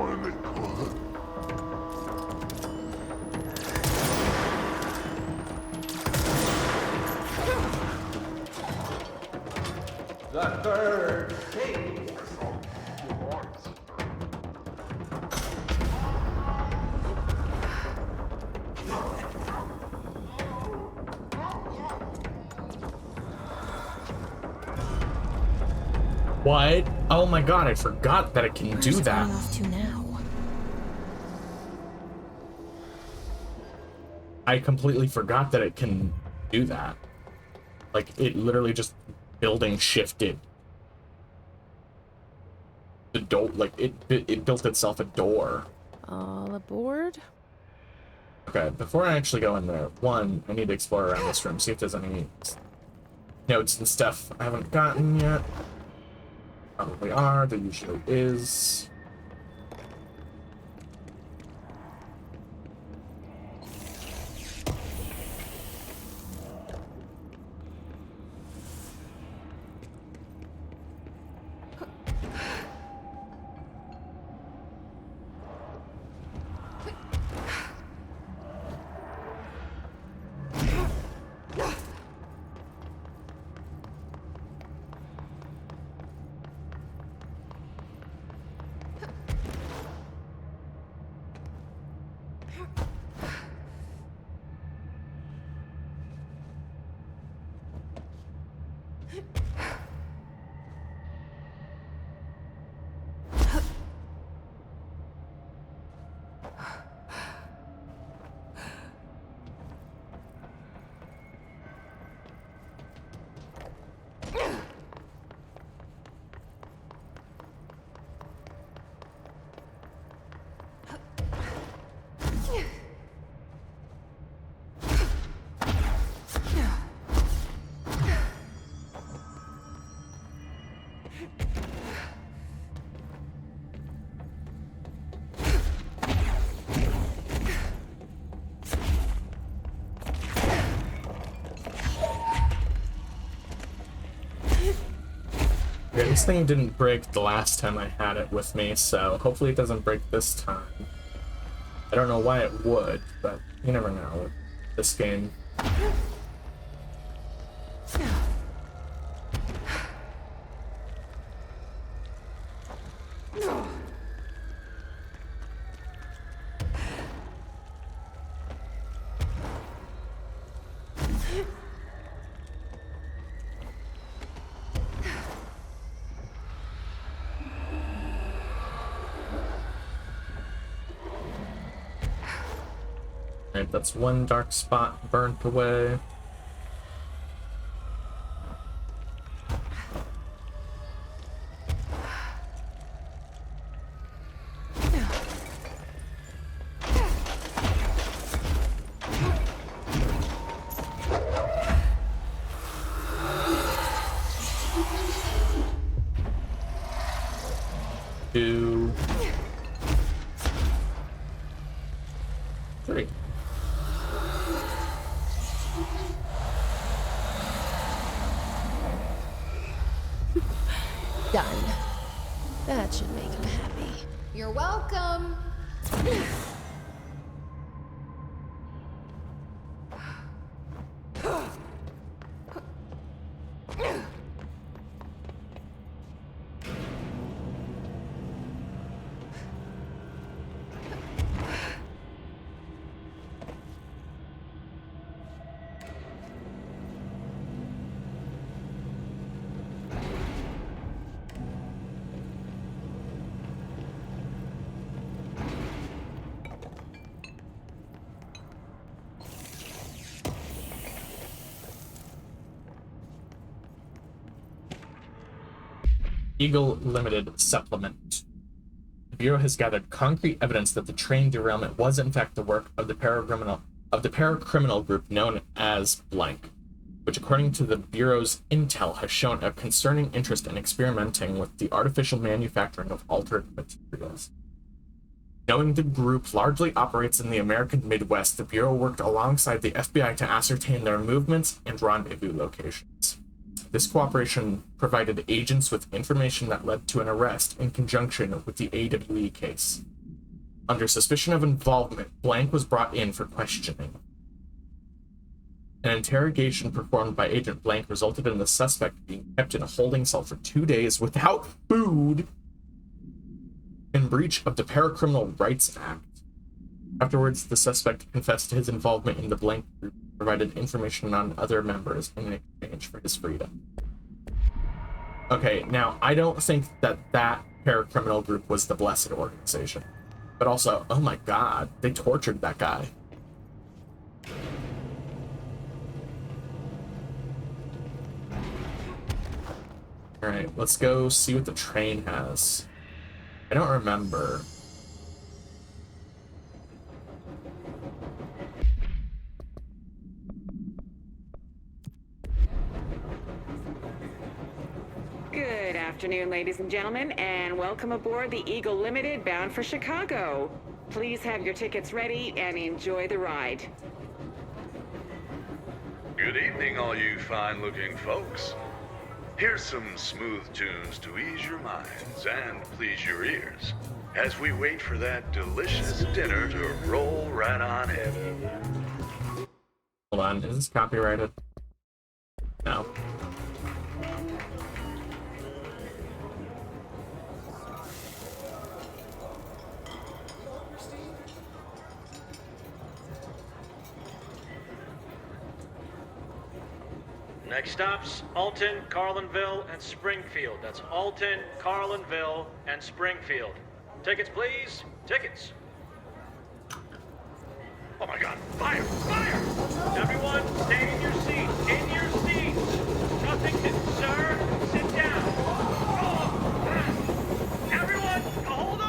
H: finally could.
F: The third phase.
A: What? Oh my god, I forgot that it can do
B: Where's it
A: that.
B: going off to now?
A: I completely forgot that it can do that. Like, it literally just building shifted the door. Like, it built itself a door.
B: All aboard?
A: Okay, before I actually go in there, one, I need to explore around this room, see if there's any notes and stuff I haven't gotten yet. Probably are, there usually is. Yeah, this thing didn't break the last time I had it with me, so hopefully it doesn't break this time. I don't know why it would, but you never know with this game. Alright, that's one dark spot burnt away. Two. Three.
B: Done. That should make him happy.
G: You're welcome.
A: Eagle Limited supplement. The Bureau has gathered concrete evidence that the train derailment was in fact the work of the paracriminal group known as Blank, which according to the Bureau's intel has shown a concerning interest in experimenting with the artificial manufacturing of altered materials. Knowing the group largely operates in the American Midwest, the Bureau worked alongside the FBI to ascertain their movements and rendezvous locations. This cooperation provided agents with information that led to an arrest in conjunction with the AWE case. Under suspicion of involvement, Blank was brought in for questioning. An interrogation performed by Agent Blank resulted in the suspect being kept in a holding cell for 2 days without food, in breach of the Paracriminal Rights Act. Afterwards, the suspect confessed to his involvement in the Blank group, provided information on other members in exchange for his freedom. Okay, now, I don't think that paracriminal group was the Blessed Organization. But also, oh my god, they tortured that guy. Alright, let's go see what the train has. I don't remember.
H: Good afternoon, ladies and gentlemen, and welcome aboard the Eagle Limited bound for Chicago. Please have your tickets ready and enjoy the ride.
I: Good evening, all you fine-looking folks. Here's some smooth tunes to ease your minds and please your ears as we wait for that delicious dinner to roll right on in.
A: Hold on, is this copyrighted? No.
J: Next stops, Alton, Carlinville, and Springfield. That's Alton, Carlinville, and Springfield. Tickets, please. Tickets.
I: Oh my god, fire! Fire!
J: Everyone, stay in your seats. In your seats. Nothing to... Sir, sit down. Oh, everyone, hold on.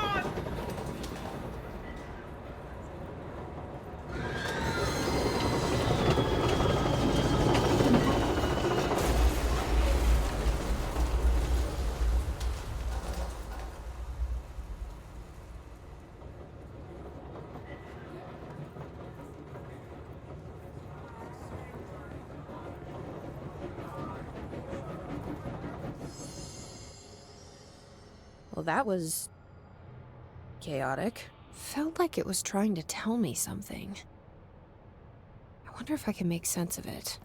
B: Well, that was chaotic. Felt like it was trying to tell me something. I wonder if I can make sense of it.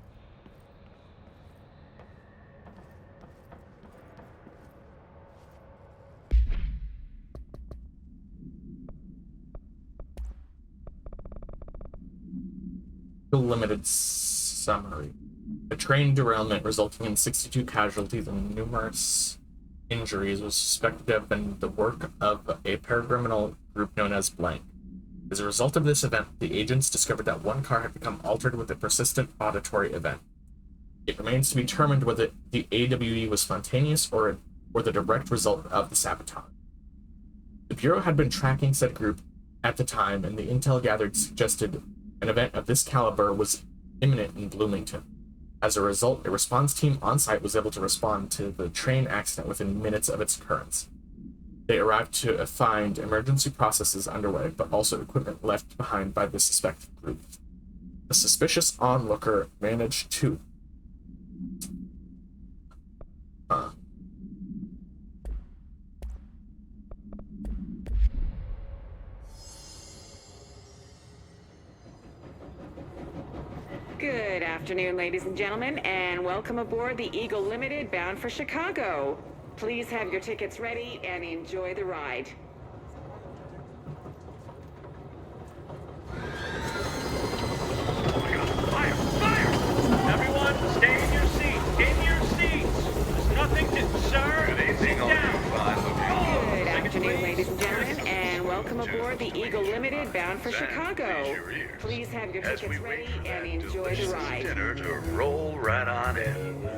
A: Limited summary. A train derailment resulting in 62 casualties and numerous injuries was suspected to have been the work of a paracriminal group known as Blank. As a result of this event, the agents discovered that one car had become altered with a persistent auditory event. It remains to be determined whether the AWE was spontaneous or the direct result of the sabotage. The Bureau had been tracking said group at the time, and the intel gathered suggested an event of this caliber was imminent in Bloomington. As a result, a response team on site was able to respond to the train accident within minutes of its occurrence. They arrived to find emergency processes underway, but also equipment left behind by the suspected group. The suspicious onlooker managed to...
H: Good afternoon, ladies and gentlemen, and welcome aboard the Eagle Limited bound for Chicago. Please have your tickets ready and enjoy the ride.
I: Oh my god, fire! Fire!
J: Everyone, stay in your seats. In your seats. There's nothing to... Sir,
I: Good evening,
J: sit
I: all you
J: down.
I: fine-looking
H: Good afternoon, ladies and gentlemen, and welcome aboard the Eagle Limited bound for Chicago. Please have your
I: as
H: tickets
I: we
H: ready
I: wait for
H: and
I: that
H: enjoy the
I: delicious
H: ride.
I: dinner to roll right on in.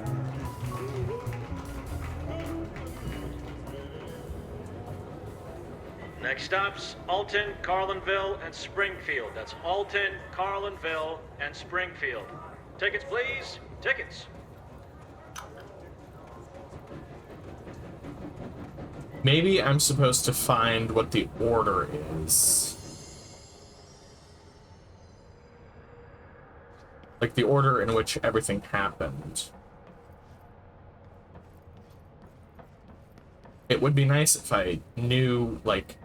J: Next stops, Alton, Carlinville, and Springfield. That's Alton, Carlinville, and Springfield. Tickets, please. Tickets.
A: Maybe I'm supposed to find what the order is. Like the order in which everything happened. It would be nice if I knew, like,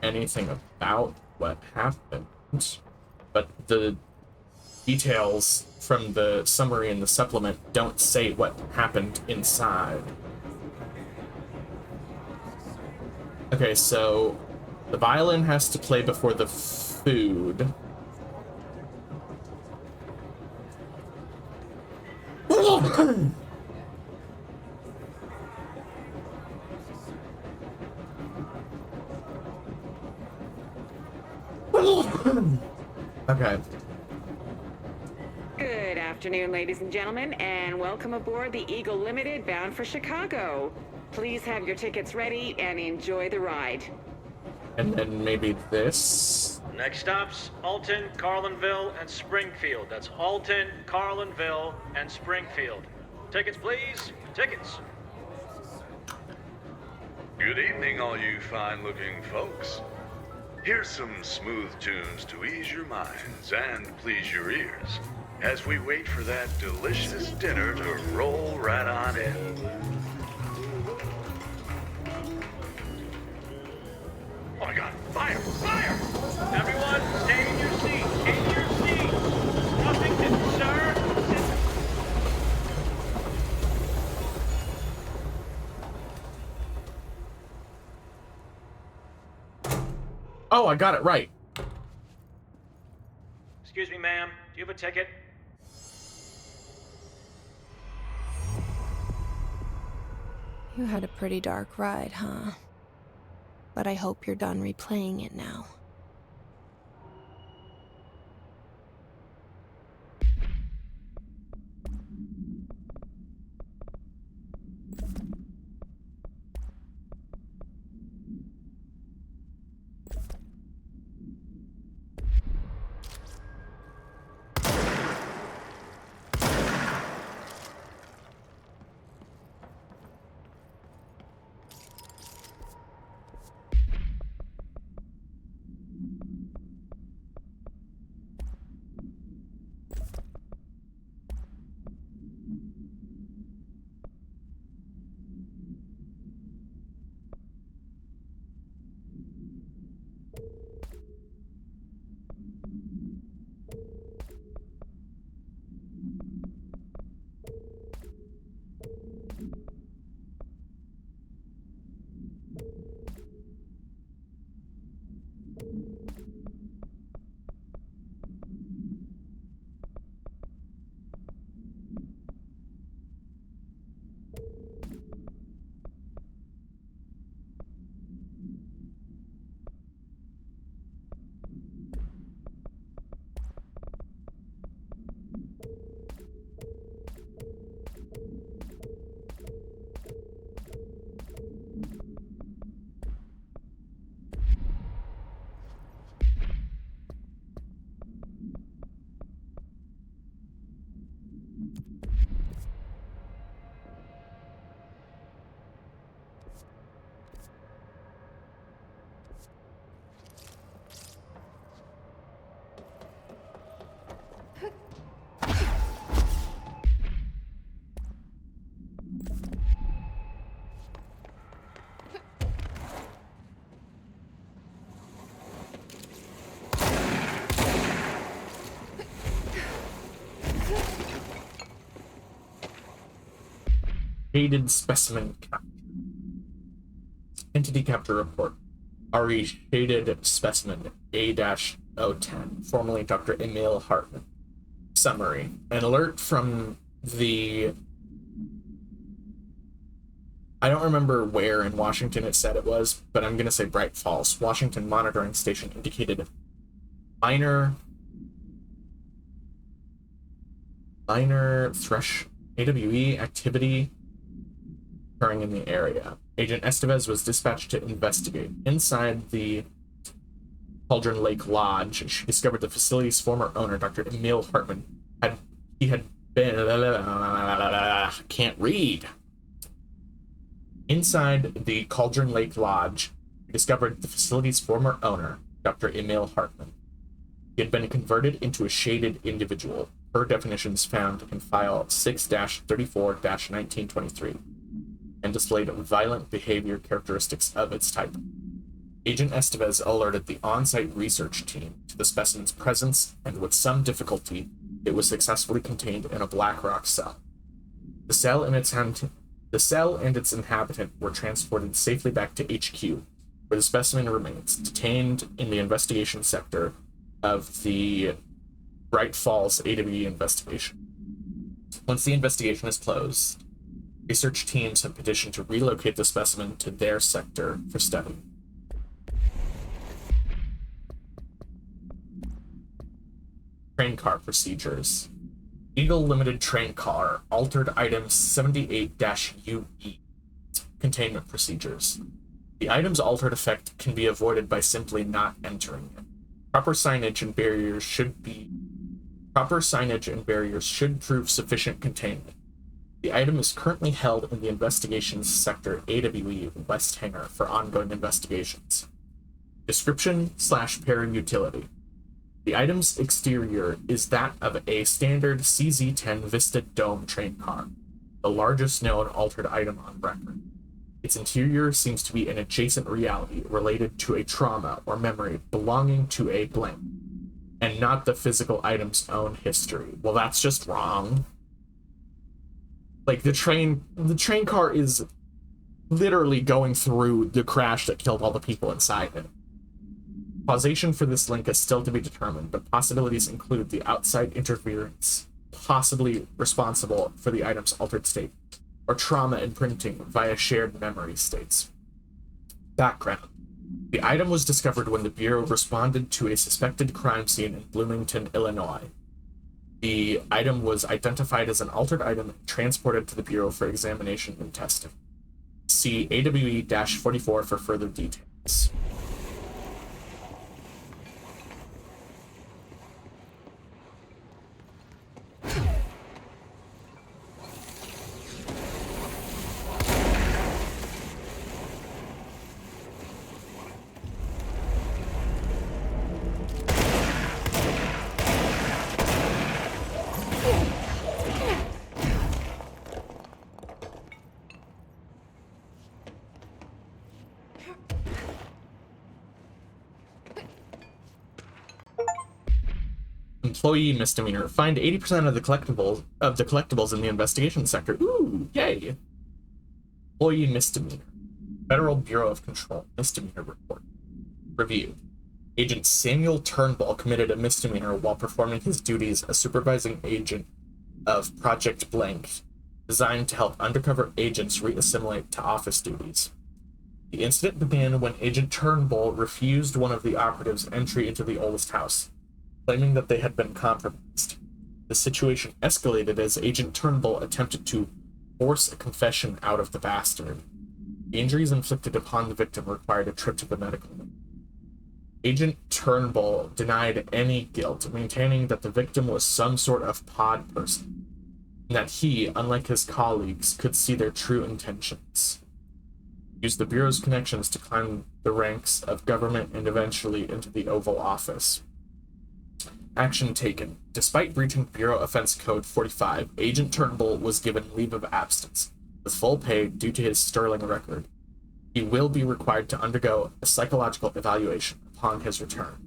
A: anything about what happened, but the details from the summary and the supplement don't say what happened inside. Okay, so the violin has to play before the food. Okay.
H: Good afternoon, ladies and gentlemen, and welcome aboard the Eagle Limited bound for Chicago. Please have your tickets ready and enjoy the ride.
A: And then maybe this.
J: Next stops, Alton, Carlinville, and Springfield. That's Alton, Carlinville, and Springfield. Tickets, please. Tickets.
I: Good evening, all you fine-looking folks. Here's some smooth tunes to ease your minds and please your ears as we wait for that delicious dinner to roll right on in.
J: Oh my God, fire! Fire! Everyone, stay in your seats. In your seats. Nothing to, sir.
A: Oh, I got it right.
J: Excuse me, ma'am. Do you have a ticket?
B: You had a pretty dark ride, huh? But I hope you're done replaying it now.
A: Shaded specimen capture. Entity capture report. RE shaded specimen A-010, formerly Dr. Emil Hartman. Summary. An alert from the... I don't remember where in Washington it said it was, but I'm going to say Bright Falls. Washington monitoring station indicated minor thresh AWE activity occurring in the area. Agent Estevez was dispatched to investigate. Inside the Cauldron Lake Lodge, she discovered the facility's former owner, Dr. Emil Hartman, had been... can't read. Inside the Cauldron Lake Lodge, she discovered the facility's former owner, Dr. Emil Hartman. He had been converted into a shaded individual. per definitions found in file 6-34-1923 and displayed violent behavior characteristics of its type. Agent Estevez alerted the on-site research team to the specimen's presence, and with some difficulty, it was successfully contained in a Blackrock cell. The cell and its inhabitant were transported safely back to HQ, where the specimen remains detained in the investigation sector of the Bright Falls AWE investigation. Once the investigation is closed, research teams have petitioned to relocate the specimen to their sector for study. Train car procedures. Eagle Limited train car, altered item 78-UE. Containment procedures. The item's altered effect can be avoided by simply not entering it. Proper signage and barriers should prove sufficient containment. The item is currently held in the Investigations Sector AWE West Hangar for ongoing investigations. Description/pairing utility. The item's exterior is that of a standard CZ-10 Vista Dome train car, the largest known altered item on record. Its interior seems to be an adjacent reality related to a trauma or memory belonging to a blank, and not the physical item's own history. Well, that's just wrong. Like, the train car is literally going through the crash that killed all the people inside it. Causation for this link is still to be determined, but possibilities include the outside interference possibly responsible for the item's altered state, or trauma imprinting via shared memory states. Background. The item was discovered when the Bureau responded to a suspected crime scene in Bloomington, Illinois. The item was identified as an altered item and transported to the Bureau for examination and testing. See AWE-44 for further details. Employee misdemeanor. Find 80% of the collectibles in the investigation sector. Ooh, yay! Employee misdemeanor. Federal Bureau of Control misdemeanor report. Review. Agent Samuel Turnbull committed a misdemeanor while performing his duties as supervising agent of Project Blank, designed to help undercover agents reassimilate to office duties. The incident began when Agent Turnbull refused one of the operatives' entry into the oldest house, claiming that they had been compromised. The situation escalated as Agent Turnbull attempted to force a confession out of the bastard. The injuries inflicted upon the victim required a trip to the medical wing. Agent Turnbull denied any guilt, maintaining that the victim was some sort of pod person, and that he, unlike his colleagues, could see their true intentions. He used the Bureau's connections to climb the ranks of government and eventually into the Oval Office. Action taken. Despite breaching Bureau Offense Code 45, Agent Turnbull was given leave of absence, with full pay due to his sterling record. He will be required to undergo a psychological evaluation upon his return.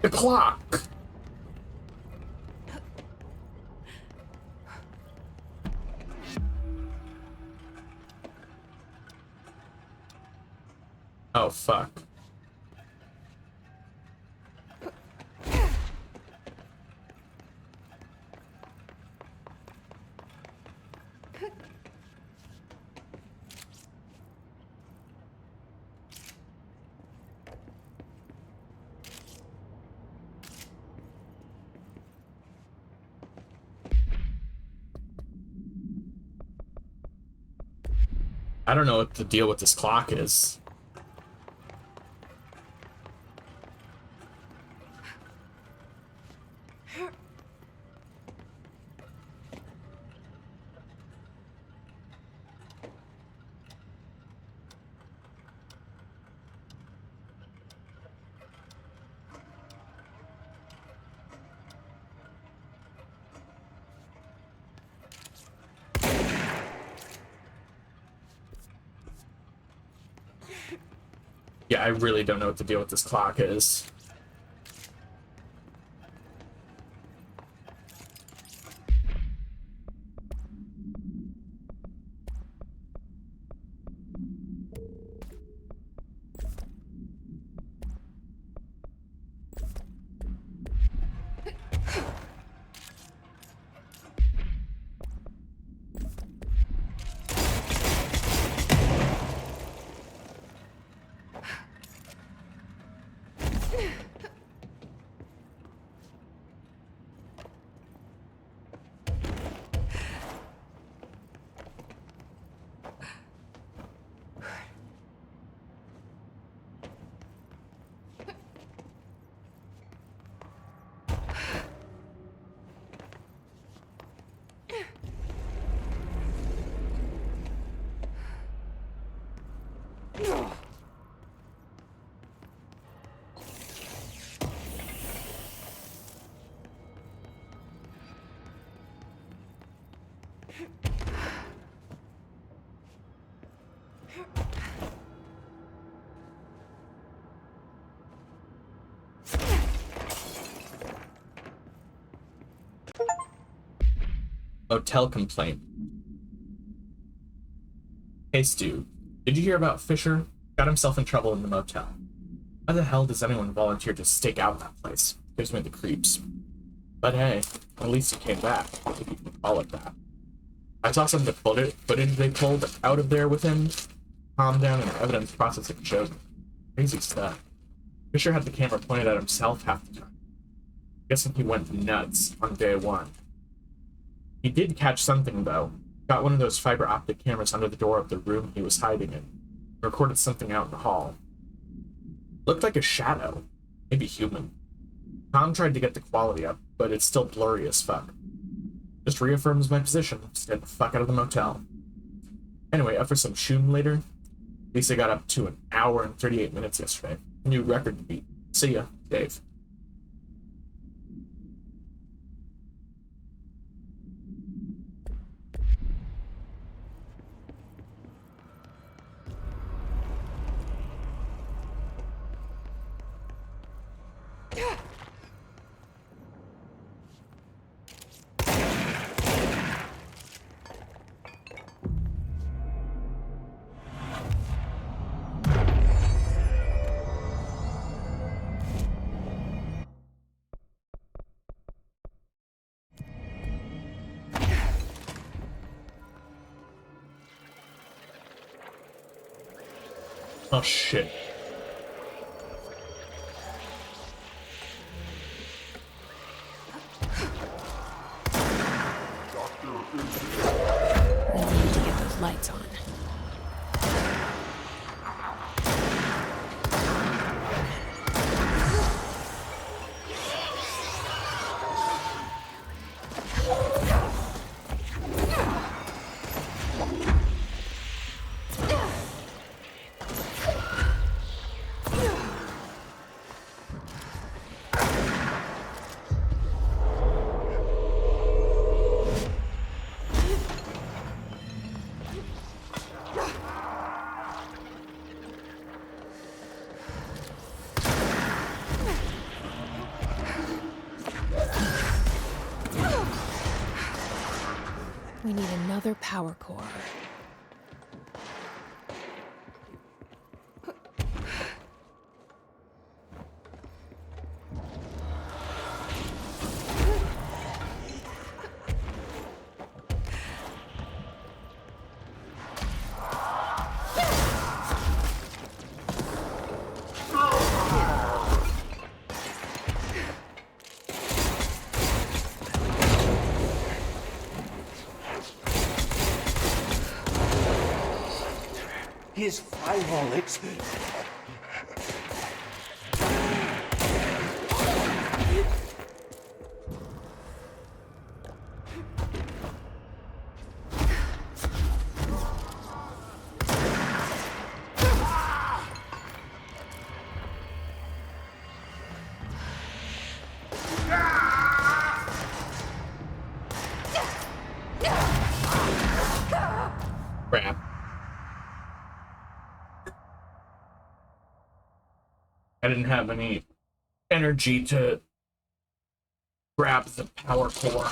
A: The clock! Oh, fuck. I don't know what the deal with this clock is. Yeah, I really don't know what the deal with this clock is. Motel complaint. Hey Stu, did you hear about Fisher? Got himself in trouble in the motel. Why the hell does anyone volunteer to stake out that place? Gives me the creeps. But hey, at least he came back, if you can call it that. I saw some of the footage they pulled out of there with him. Calm down and evidence processing showed me. Crazy stuff. Fisher had the camera pointed at himself half the time. Guessing he went nuts on day one. He did catch something, though. Got one of those fiber optic cameras under the door of the room he was hiding in. Recorded something out in the hall. Looked like a shadow. Maybe human. Tom tried to get the quality up, but it's still blurry as fuck. Just reaffirms my position. Stay the fuck out of the motel. Anyway, up for some shroom later. Lisa got up to an hour and 38 minutes yesterday. A new record to beat. See ya, Dave. Oh shit.
B: We need to get those lights on. We need another power core.
K: His fireholics.
A: Crap. I didn't have any energy to grab the power core.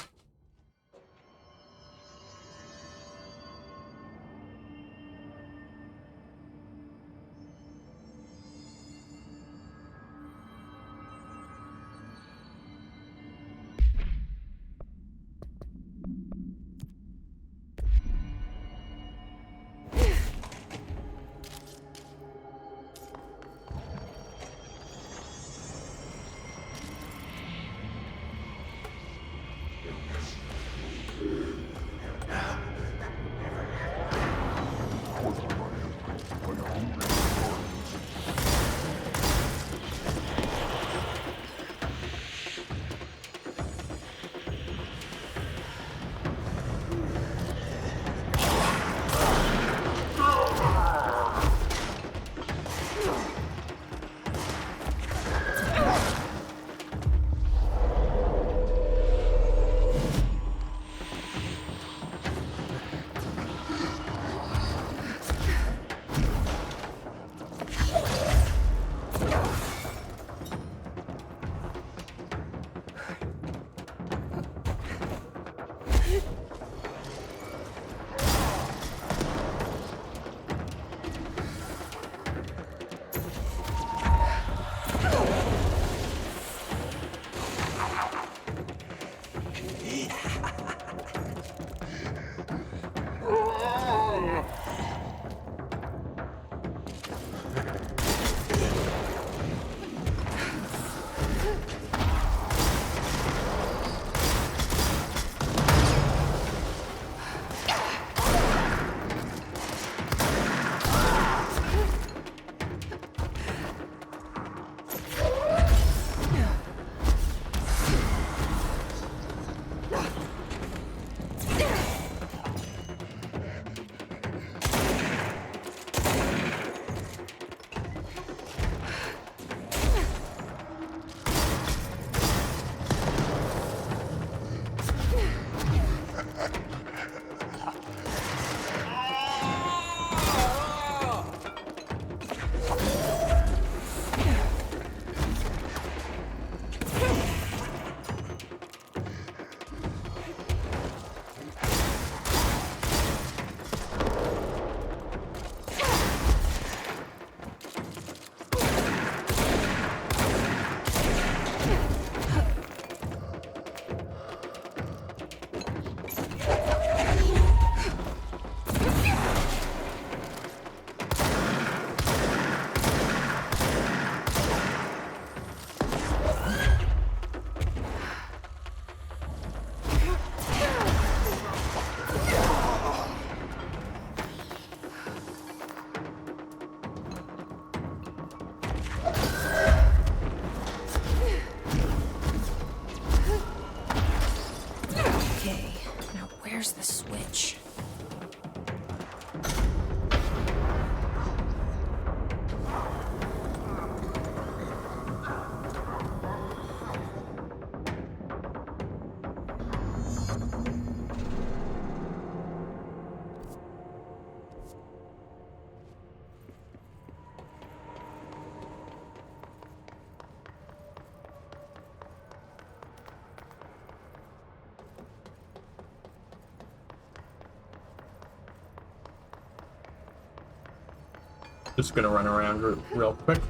A: Just gonna run around real quick.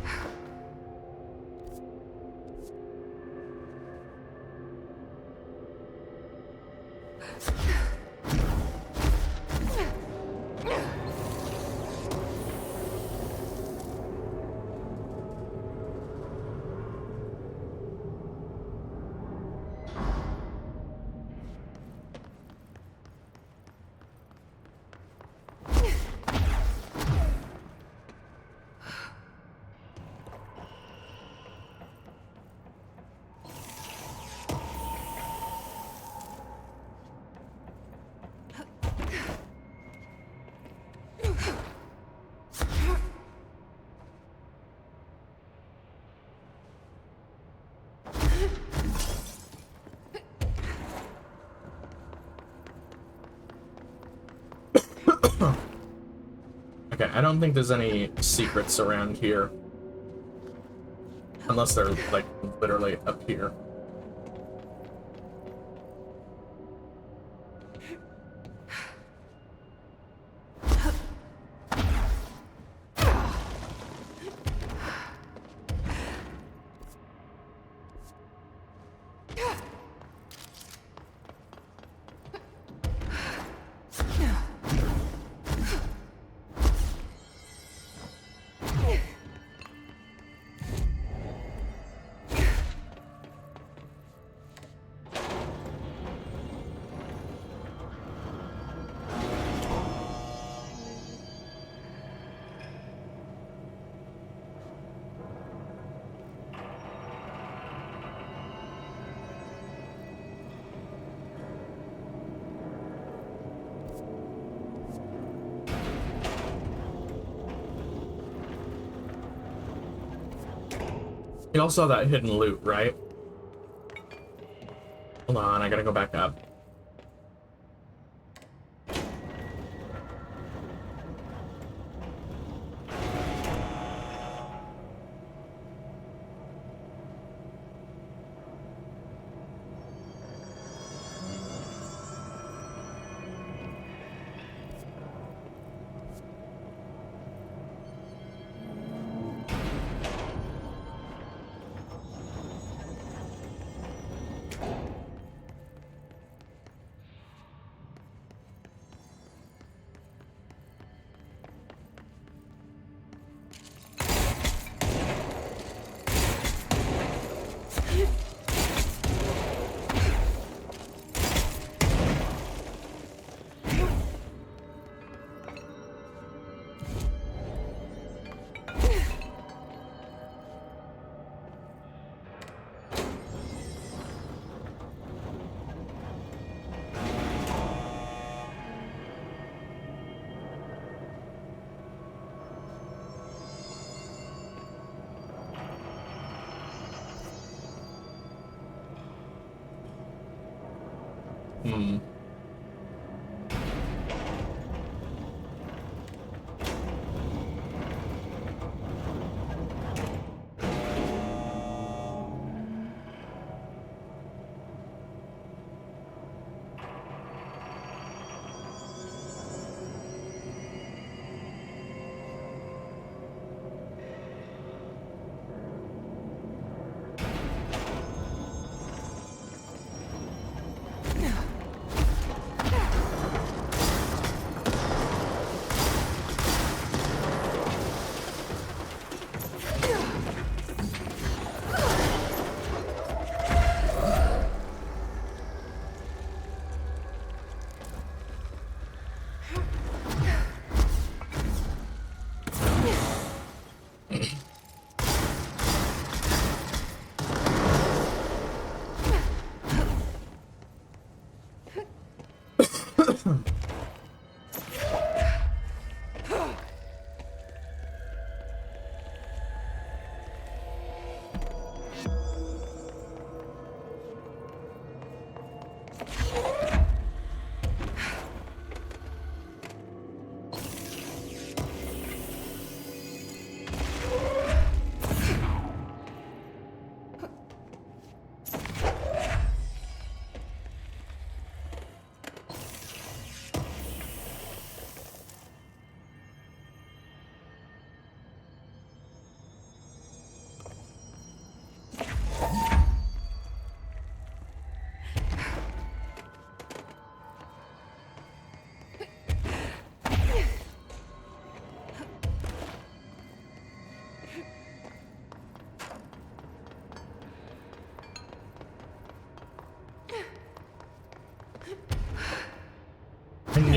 A: Okay, I don't think there's any secrets around here. Unless they're, like, literally up here. You also saw that hidden loot, right? Hold on, I gotta go back up. Hmm.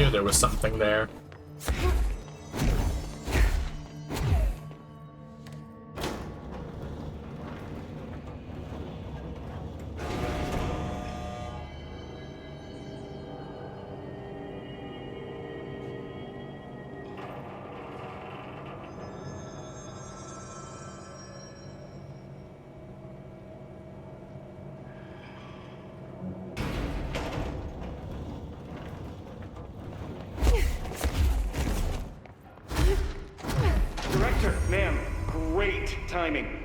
A: knew there was something there.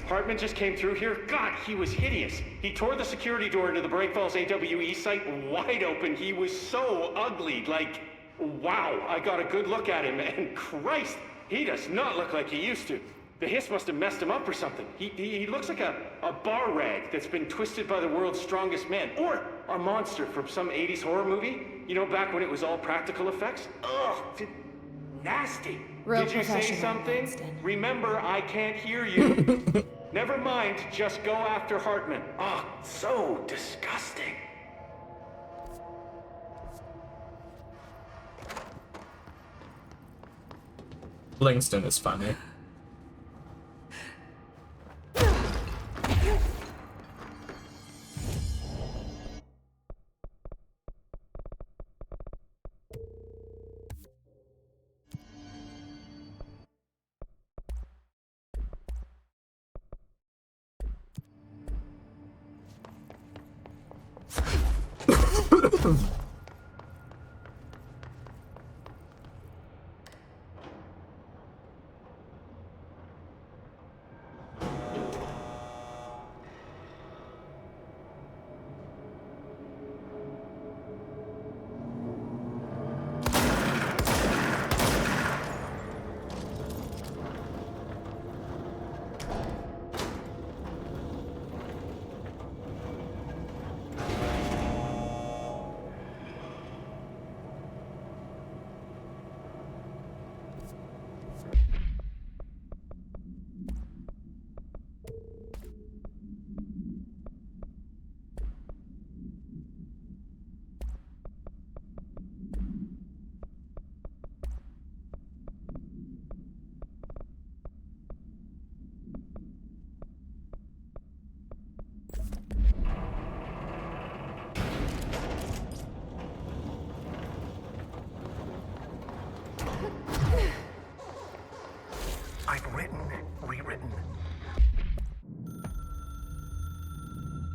D: Hartman just came through here. God, he was hideous. He tore the security door into the Break Falls AWE site wide open. He was so ugly. Like, wow. I got a good look at him, and Christ, he does not look like he used to. The hiss must have messed him up or something. He looks like a bar rag that's been twisted by the world's strongest man. Or a monster from some 80s horror movie. You know, back when it was all practical effects? Ugh, nasty.
B: Real
D: Did you say
B: professional,
D: something?
B: Winston.
D: Remember, I can't hear you. Never mind, just go after Hartman. Oh, so disgusting.
A: Langston is funny.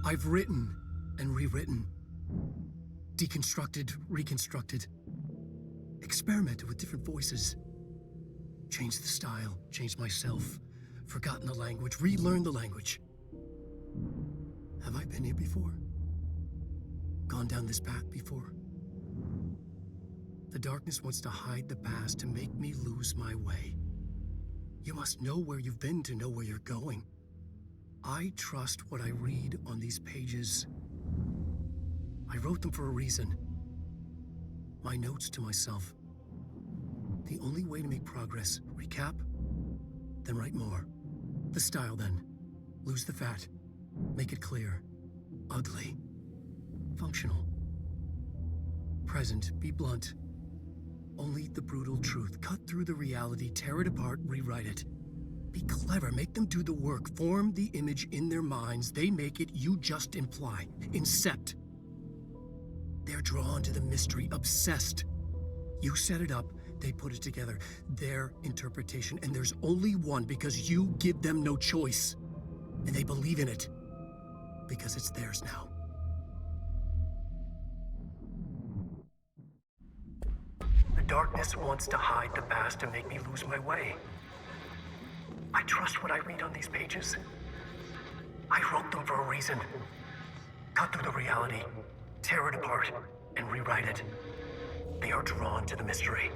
L: I've written and rewritten, deconstructed, reconstructed, experimented with different voices, changed the style, changed myself, forgotten the language, relearned the language. Have I been here before? Gone down this path before? The darkness wants to hide the past to make me lose my way. You must know where you've been to know where you're going. I trust what I read on these pages. I wrote them for a reason. My notes to myself. The only way to make progress, recap, then write more. The style then. Lose the fat. Make it clear. Ugly. Functional. Present, be blunt. Only the brutal truth. Cut through the reality, tear it apart, rewrite it. Be clever, make them do the work, form the image in their minds. They make it, you just imply. Incept. They're drawn to the mystery, obsessed. You set it up, they put it together. Their interpretation, and there's only one because you give them no choice. And they believe in it because it's theirs now. The darkness wants to hide the past to make me lose my way. I trust what I read on these pages. I wrote them for a reason. Cut through the reality, tear it apart, and rewrite it. They are drawn to the mystery.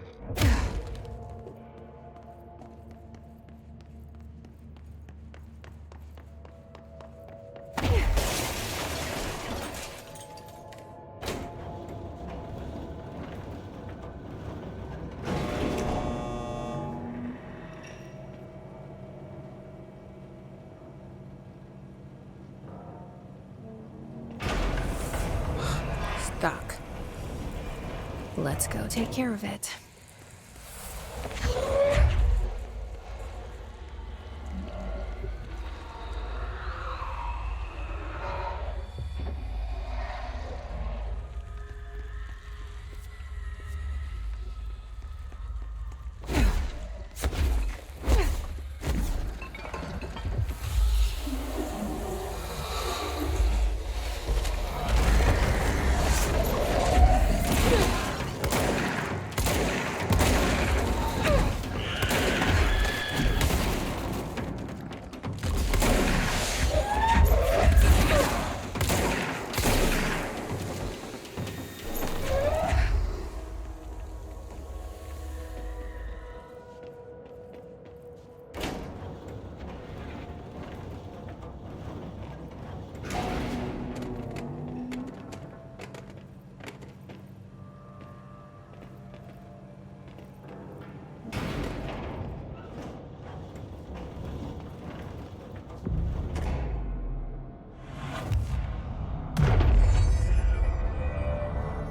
B: Let's go take care of it.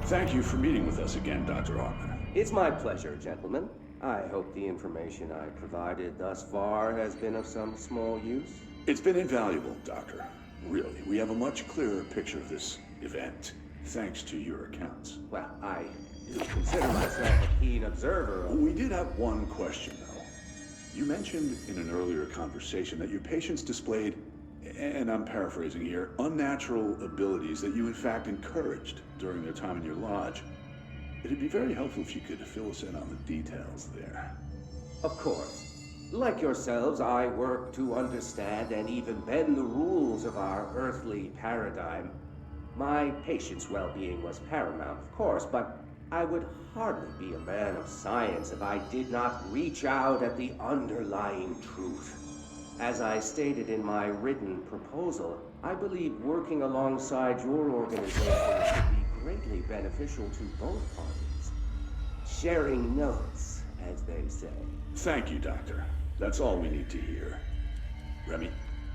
M: Thank you for meeting with us again, Dr. Hartman.
K: It's my pleasure, gentlemen. I hope the information I provided thus far has been of some small use.
M: It's been invaluable, Doctor. Really, we have a much clearer picture of this event, thanks to your accounts.
K: Well, I do consider myself a keen observer of...
M: We did have one question, though. You mentioned in an earlier conversation that your patients displayed, and I'm paraphrasing here, unnatural abilities that you in fact encouraged during their time in your lodge. It'd be very helpful if you could fill us in on the details there.
K: Of course. Like yourselves, I work to understand and even bend the rules of our earthly paradigm. My patient's well-being was paramount, of course, but I would hardly be a man of science if I did not reach out at the underlying truth. As I stated in my written proposal, I believe working alongside your organization would be greatly beneficial to both parties. Sharing notes, as they say.
M: Thank you, Doctor. That's all we need to hear. Remy?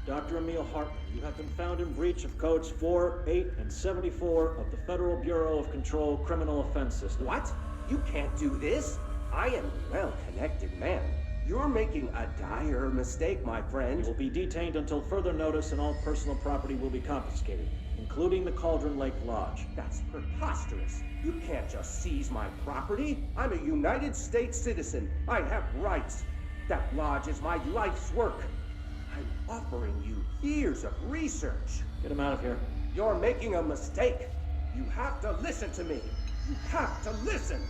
J: Dr. Emil Hartman, you have been found in breach of Codes 4, 8, and 74 of the Federal Bureau of Control Criminal Offense System.
K: What? You can't do this? I am a well-connected man. You're making a dire mistake, my friend.
J: You will be detained until further notice and all personal property will be confiscated, including the Cauldron Lake Lodge.
K: That's preposterous. You can't just seize my property. I'm a United States citizen. I have rights. That lodge is my life's work. I'm offering you years of research.
J: Get him out of here.
K: You're making a mistake. You have to listen to me. You have to listen.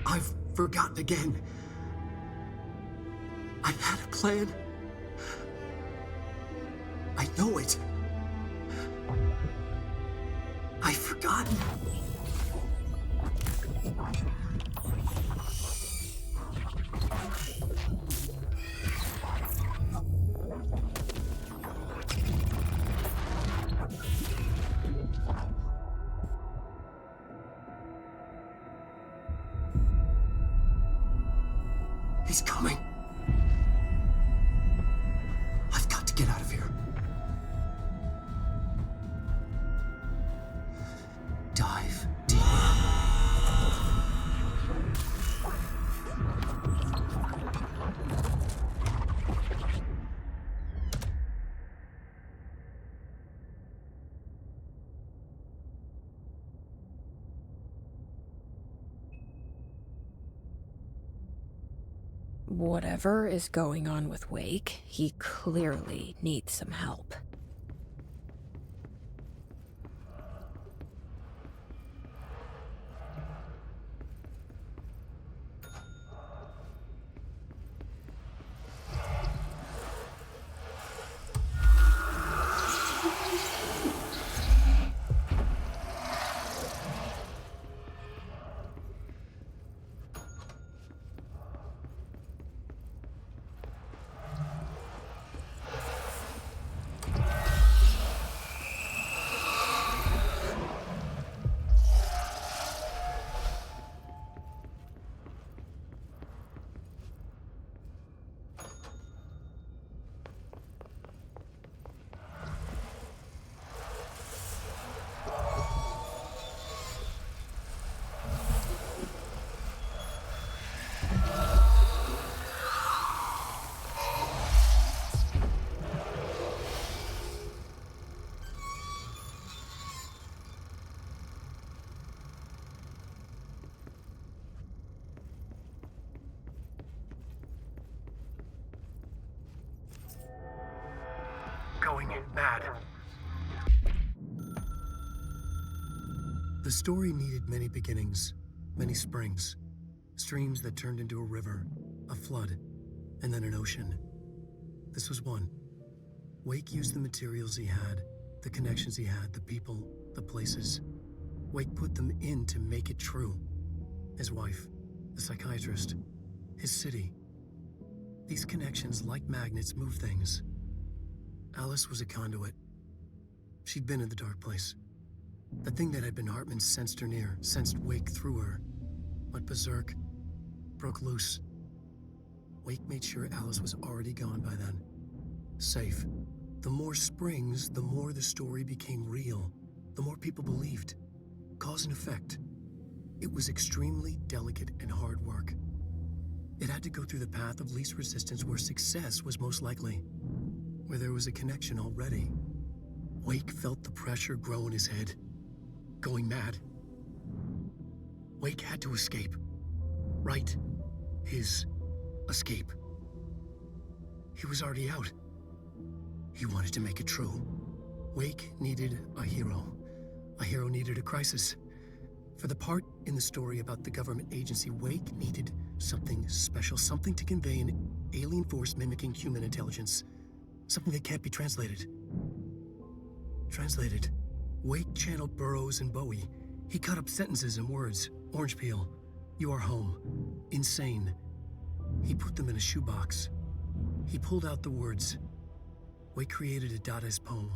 L: I've forgotten again. I had a plan. I know it. I've forgotten. He's coming. I've got to get out of here. Dive deeper.
B: Whatever is going on with Wake, he clearly needs some help.
L: mad. The story needed many beginnings, many springs, streams that turned into a river, a flood, and then an ocean. This was one. Wake used the materials he had, the connections he had, the people, the places. Wake put them in to make it true. His wife, the psychiatrist, his city. These connections, like magnets, move things. Alice was a conduit. She'd been in the dark place. The thing that had been Hartman sensed her near, sensed Wake through her. Went berserk, broke loose. Wake made sure Alice was already gone by then. Safe. The more springs, the more the story became real. The more people believed. Cause and effect. It was extremely delicate and hard work. It had to go through the path of least resistance where success was most likely. Where there was a connection already. Wake felt the pressure grow in his head. Going mad. Wake had to escape. Right. His escape. He was already out. He wanted to make it true. Wake needed a hero. A hero needed a crisis. For the part in the story about the government agency, Wake needed something special, something to convey an alien force mimicking human intelligence. Something that can't be translated. Translated. Wake channeled Burroughs and Bowie. He cut up sentences and words. Orange peel. You are home. Insane. He put them in a shoebox. He pulled out the words. Wake created a Dadaist poem.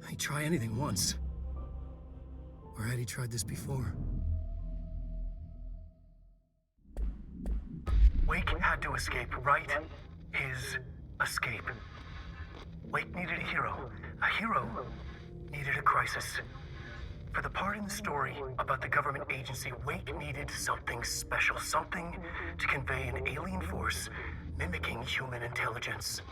L: He'd try anything once. Or had he tried this before? Wake had to escape, right? His escape. Wake needed a hero. A hero needed a crisis. For the part in the story about the government agency, Wake needed something special. Something to convey an alien force mimicking human intelligence.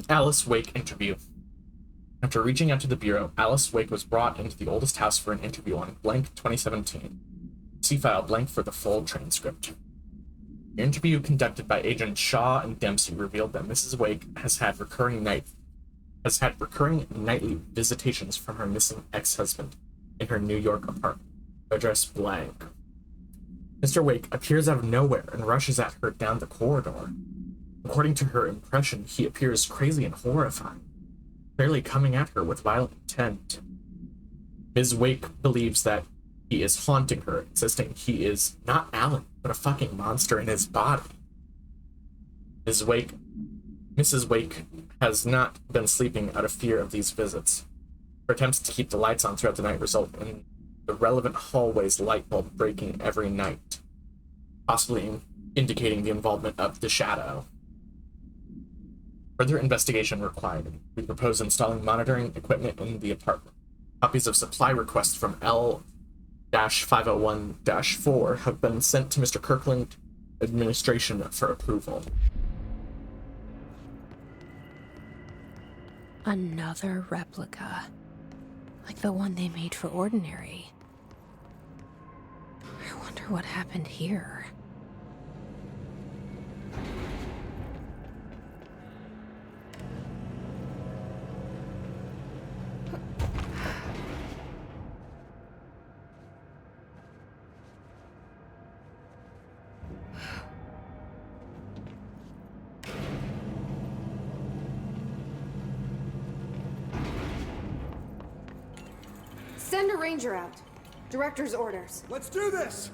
A: Alice Wake interview. After reaching out to the Bureau, Alice Wake was brought into the oldest house for an interview on blank 2017. See file blank for the full transcript. The interview conducted by Agents Shaw and Dempsey revealed that Mrs. Wake has had recurring nightly visitations from her missing ex-husband in her New York apartment, address blank. Mr. Wake appears out of nowhere and rushes at her down the corridor. According to her impression, he appears crazy and horrifying, clearly coming at her with violent intent. Ms. Wake believes that he is haunting her, insisting he is not Alan, but a fucking monster in his body. Mrs. Wake has not been sleeping out of fear of these visits. Her attempts to keep the lights on throughout the night result in the relevant hallway's light bulb breaking every night, possibly indicating the involvement of the shadow. Further investigation required. We propose installing monitoring equipment in the apartment. Copies of supply requests from L-501-4 have been sent to Mr. Kirkland administration for approval.
B: Another replica. Like the one they made for Ordinary. I wonder what happened here.
G: Send a ranger out. Director's orders.
C: Let's do this!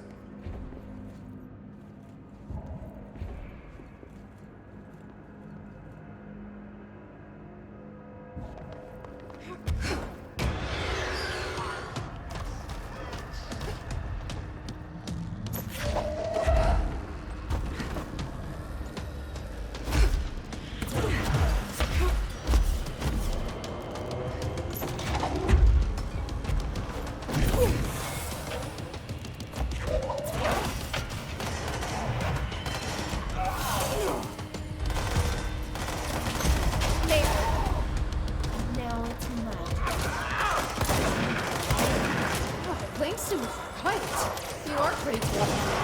B: guess he was right. You are pretty tough.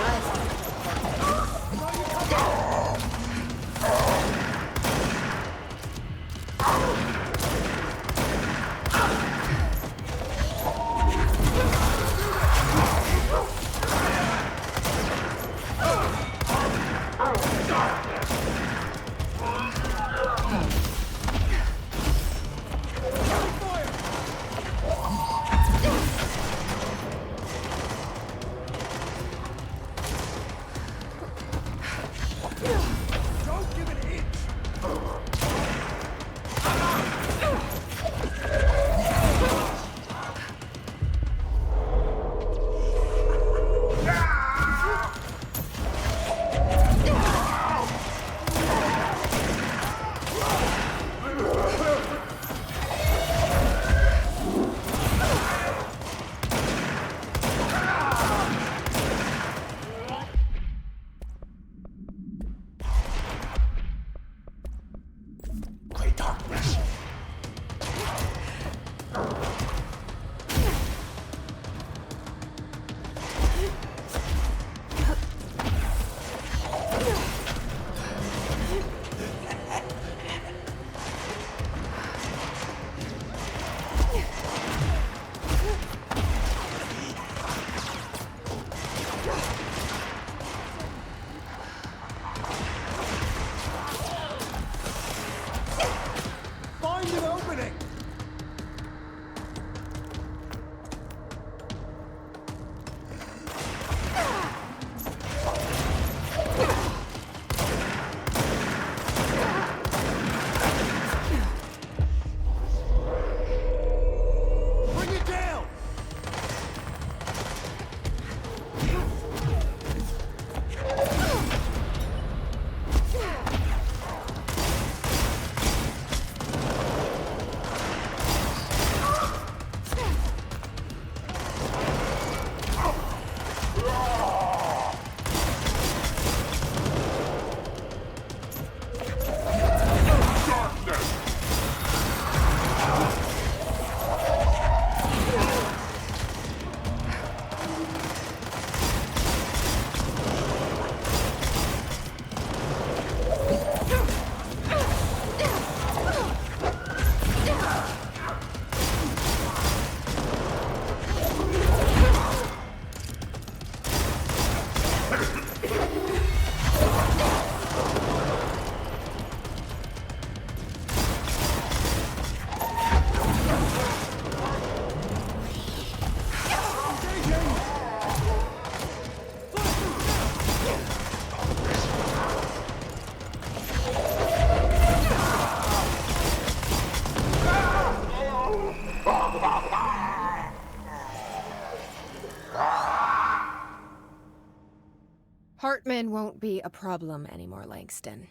B: Hartman won't be a problem anymore, Langston.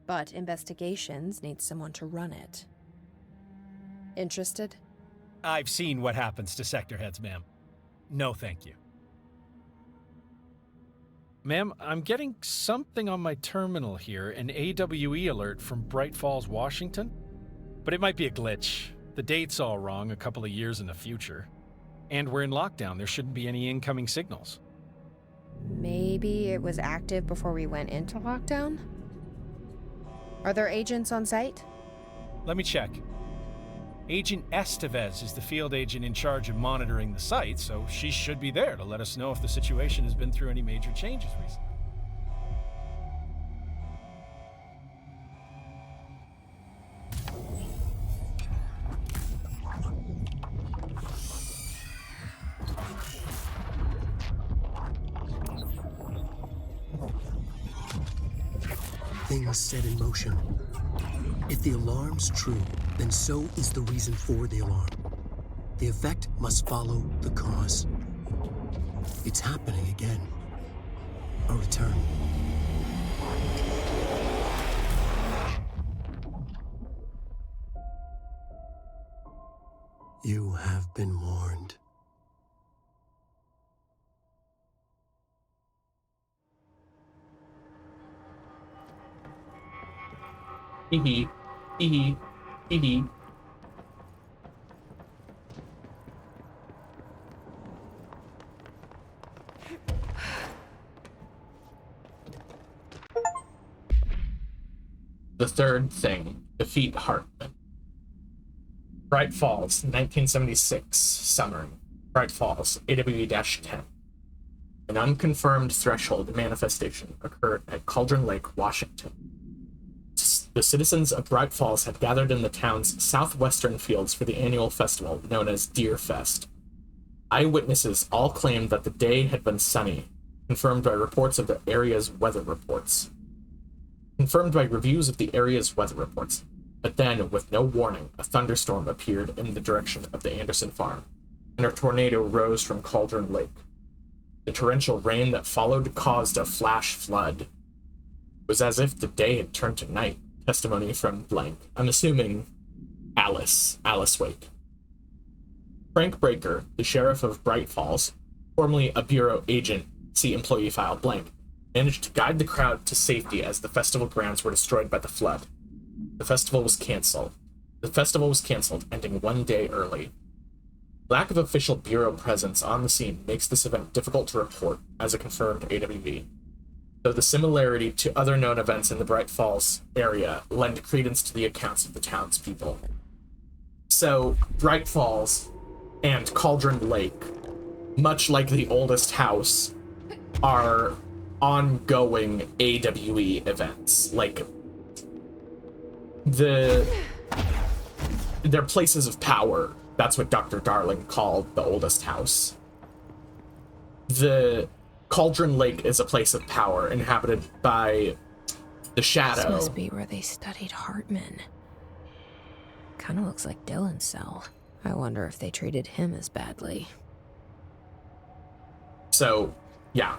B: But investigations need someone to run it. Interested?
N: I've seen what happens to sector heads, ma'am. No, thank you. Ma'am, I'm getting something on my terminal here, an AWE alert from Bright Falls, Washington. But it might be a glitch. The date's all wrong, a couple of years in the future. And we're in lockdown, there shouldn't be any incoming signals.
B: Maybe it was active before we went into lockdown? Are there agents on site?
N: Let me check. Agent Estevez is the field agent in charge of monitoring the site, so she should be there to let us know if the situation has been through any major changes recently.
L: Things set in motion. If the alarm's true, then so is the reason for the alarm. The effect must follow the cause. It's happening again. A return. You have been warned.
A: Hee hee. Hee hee. Hee hee. The third thing, defeat Hartman. Bright Falls, 1976, summary. Bright Falls, AWE-10. An unconfirmed threshold manifestation occurred at Cauldron Lake, Washington. The citizens of Bright Falls had gathered in the town's southwestern fields for the annual festival known as Deer Fest. Eyewitnesses all claimed that the day had been sunny, confirmed by reports of the area's weather reports. Confirmed by reviews of the area's weather reports. But then, with no warning, a thunderstorm appeared in the direction of the Anderson farm, and a tornado rose from Cauldron Lake. The torrential rain that followed caused a flash flood. It was as if the day had turned to night. Testimony from blank. I'm assuming Alice Wake. Frank Breaker, the sheriff of Bright Falls, formerly a bureau agent, see employee file blank, managed to guide the crowd to safety as the festival grounds were destroyed by the flood. The festival was canceled, ending 1 day early. Lack of official bureau presence on the scene makes this event difficult to report as a confirmed AWE. Though the similarity to other known events in the Bright Falls area lend credence to the accounts of the townspeople. So, Bright Falls and Cauldron Lake, much like the oldest house, are ongoing AWE events. Like, they're places of power. That's what Dr. Darling called the oldest house. The Cauldron Lake is a place of power inhabited by the Shadow.
B: This must be where they studied Hartman. Kinda looks like Dylan's cell. I wonder if they treated him as badly.
A: So, yeah.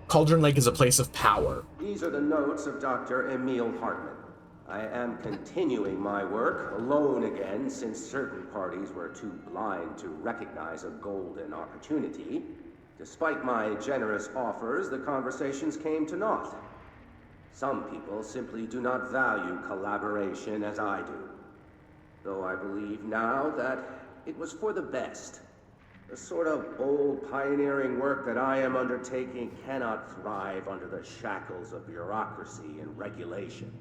A: Cauldron Lake is a place of power.
K: These are the notes of Dr. Emil Hartman. I am continuing my work alone again since certain parties were too blind to recognize a golden opportunity. Despite my generous offers, the conversations came to naught. Some people simply do not value collaboration as I do. Though I believe now that it was for the best. The sort of bold, pioneering work that I am undertaking cannot thrive under the shackles of bureaucracy and regulation.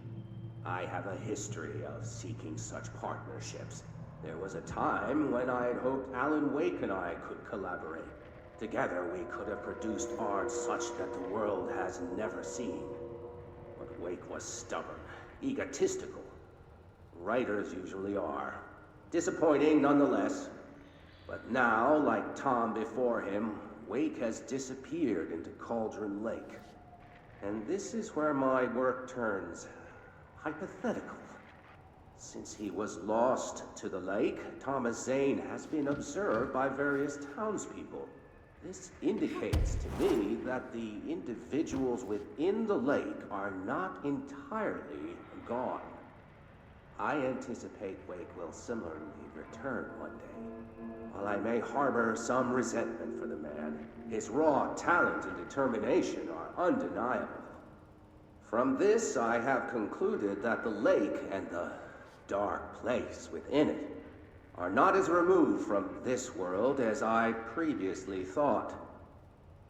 K: I have a history of seeking such partnerships. There was a time when I had hoped Alan Wake and I could collaborate. Together we could have produced art such that the world has never seen. But Wake was stubborn, egotistical. Writers usually are. Disappointing nonetheless. But now, like Tom before him, Wake has disappeared into Cauldron Lake. And this is where my work turns hypothetical. Since he was lost to the lake, Thomas Zane has been observed by various townspeople. This indicates to me that the individuals within the lake are not entirely gone. I anticipate Wake will similarly return one day. While I may harbor some resentment for the man, his raw talent and determination are undeniable. From this, I have concluded that the lake and the dark place within it are not as removed from this world as I previously thought.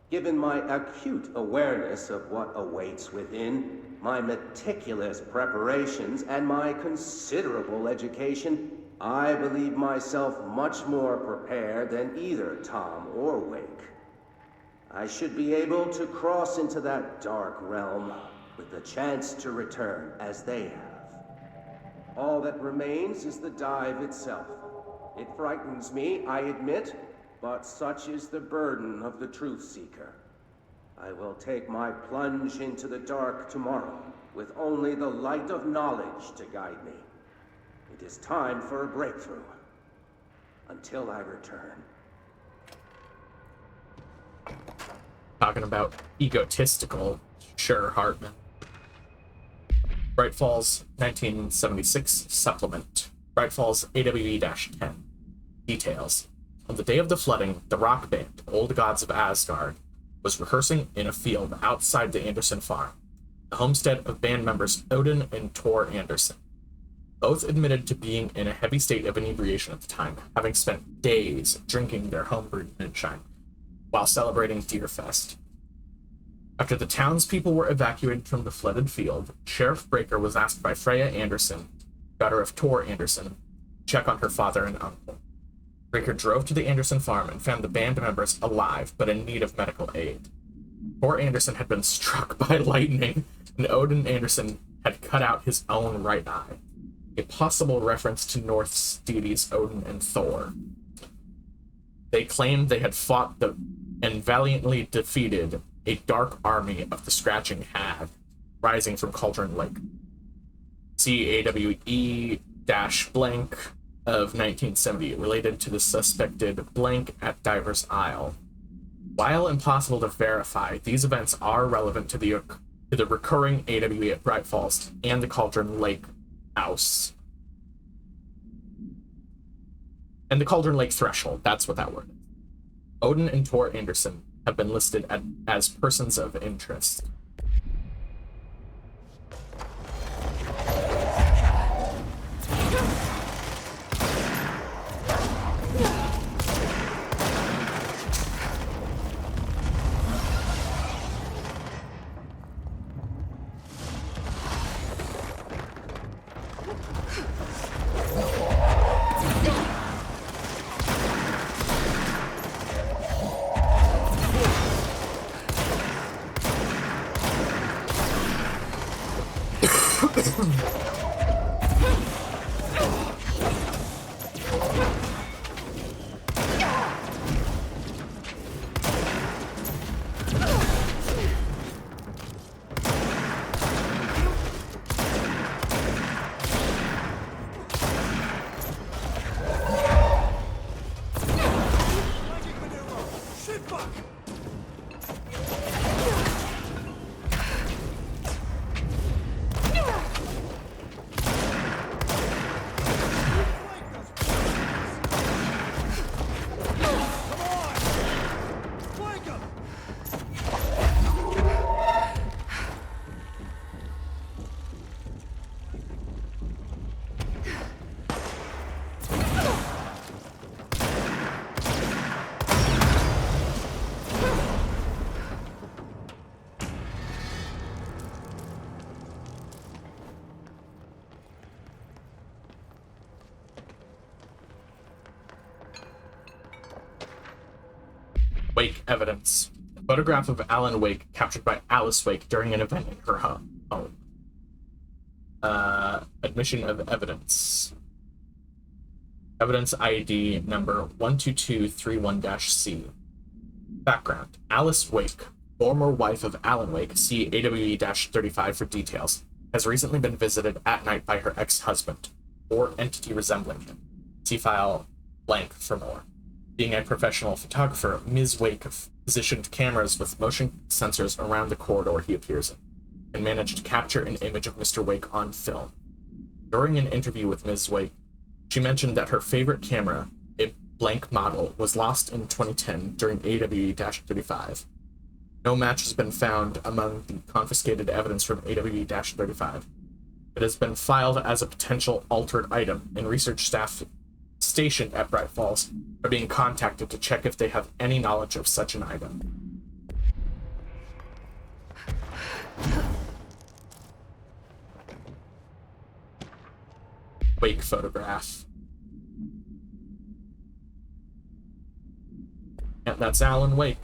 K: Given my acute awareness of what awaits within, my meticulous preparations, and my considerable education, I believe myself much more prepared than either Tom or Wake. I should be able to cross into that dark realm with the chance to return as they have. All that remains is the dive itself. It frightens me, I admit, but such is the burden of the truth seeker. I will take my plunge into the dark tomorrow, with only the light of knowledge to guide me. It is time for a breakthrough. Until I return.
A: Talking about egotistical, sure, Hartman. Bright Falls 1976 supplement. Bright Falls AWE-10. Details. On the day of the flooding, the rock band, Old Gods of Asgard, was rehearsing in a field outside the Anderson farm, the homestead of band members Odin and Tor Anderson. Both admitted to being in a heavy state of inebriation at the time, having spent days drinking their homebrewed moonshine while celebrating Deer Fest. After the townspeople were evacuated from the flooded field, Sheriff Breaker was asked by Freya Anderson, daughter of Tor Anderson, to check on her father and uncle. Breaker drove to the Anderson farm and found the band members alive, but in need of medical aid. Tor Anderson had been struck by lightning, and Odin Anderson had cut out his own right eye, a possible reference to Norse deities Odin and Thor. They claimed they had fought and valiantly defeated a dark army of the Scratching Hag, rising from Cauldron Lake. See AWE-blank of 1970, related to the suspected blank at Divers Isle. While impossible to verify, these events are relevant to the recurring AWE at Bright Falls and the Cauldron Lake house. And the Cauldron Lake threshold, that's what that word is. Odin and Tor Anderson have been listed as persons of interest. Wake evidence. A photograph of Alan Wake captured by Alice Wake during an event in her home. Admission of evidence. Evidence ID number 12231-C. Background. Alice Wake, former wife of Alan Wake, see AWE-35 for details, has recently been visited at night by her ex-husband, or entity resembling him. See file blank for more. Being a professional photographer, Ms. Wake positioned cameras with motion sensors around the corridor he appears in, and managed to capture an image of Mr. Wake on film. During an interview with Ms. Wake, she mentioned that her favorite camera, a blank model, was lost in 2010 during AWE-35. No match has been found among the confiscated evidence from AWE-35. It has been filed as a potential altered item, and research staff stationed at Bright Falls are being contacted to check if they have any knowledge of such an item. Wake photograph. And that's Alan Wake.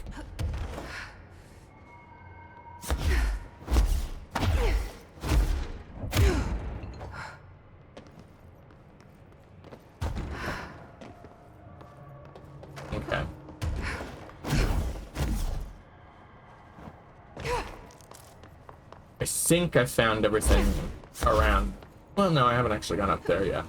A: Okay. I think I found everything around. Well, no, I haven't actually gone up there yet.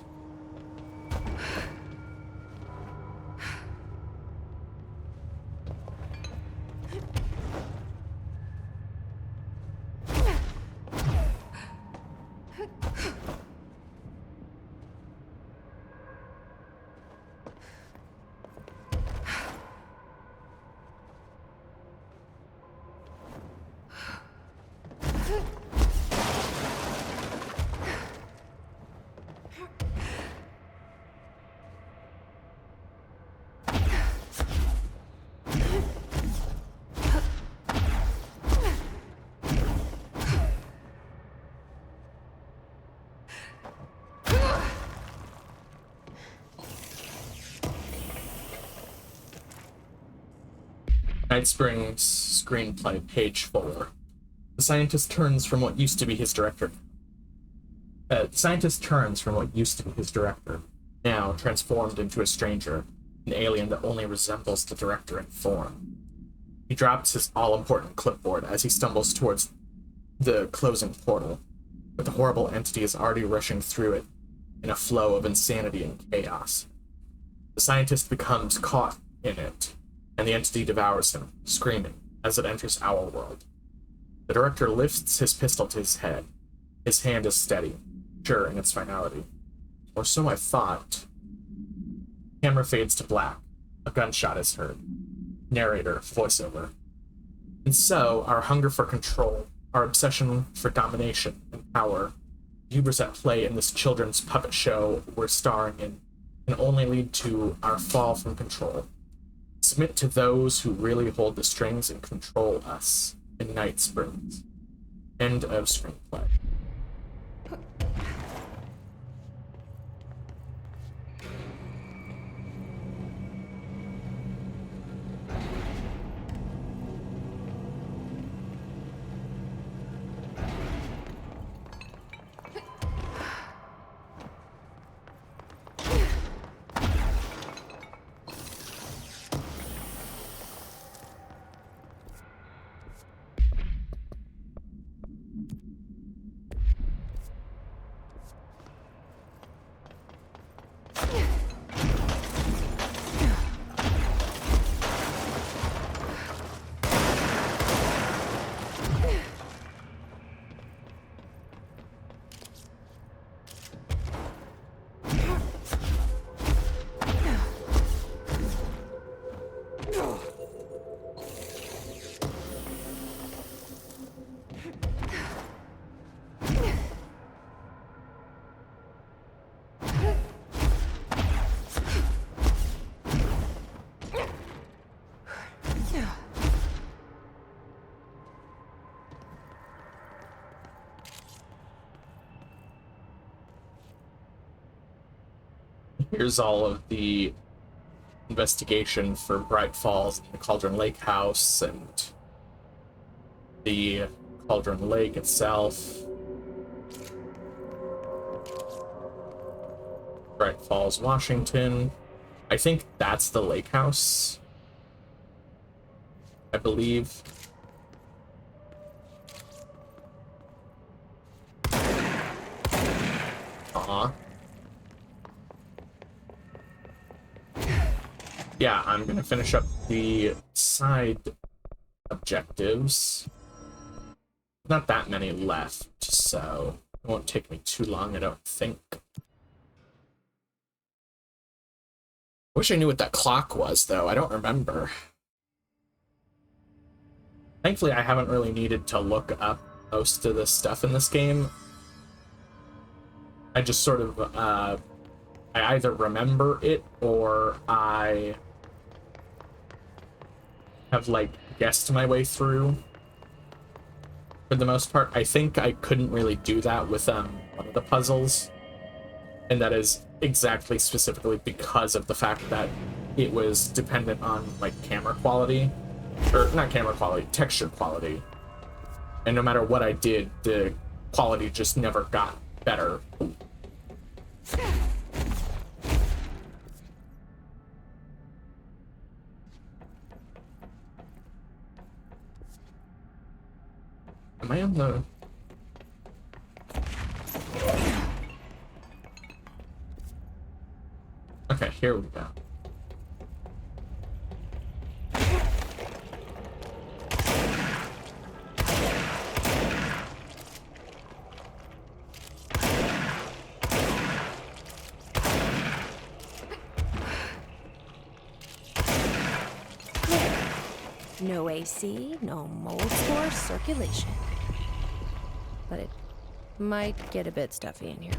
A: Night Springs screenplay, page 4. The scientist turns from what used to be his director. Now transformed into a stranger, an alien that only resembles the director in form. He drops his all-important clipboard as he stumbles towards the closing portal, but the horrible entity is already rushing through it in a flow of insanity and chaos. The scientist becomes caught in it, and the entity devours him, screaming, as it enters our world. The director lifts his pistol to his head. His hand is steady, sure in its finality. Or so I thought. Camera fades to black. A gunshot is heard. Narrator, voiceover. And so, our hunger for control, our obsession for domination and power, hubris at play in this children's puppet show we're starring in, can only lead to our fall from control. Submit to those who really hold the strings and control us in Night Springs. End of screenplay. Here's all of the investigation for Bright Falls and the Cauldron Lake house and the Cauldron Lake itself. Bright Falls, Washington. I think that's the lake house, I believe. Yeah, I'm gonna finish up the side objectives. Not that many left, so it won't take me too long, I don't think. Wish I knew what that clock was, though. I don't remember. Thankfully, I haven't really needed to look up most of the stuff in this game. I just sort of, I either remember it or I have, like, guessed my way through. For the most part, I think I couldn't really do that with one of the puzzles. And that is exactly specifically because of the fact that it was dependent on, like, camera quality. Or, not camera quality, texture quality. And no matter what I did, the quality just never got better. Am I on the... Okay, here we go.
B: No AC, no mold spore circulation. But it might get a bit stuffy in here.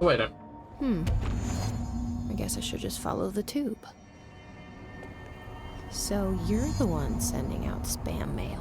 A: Wait a...
B: I guess I should just follow the tube. So you're the one sending out spam mail.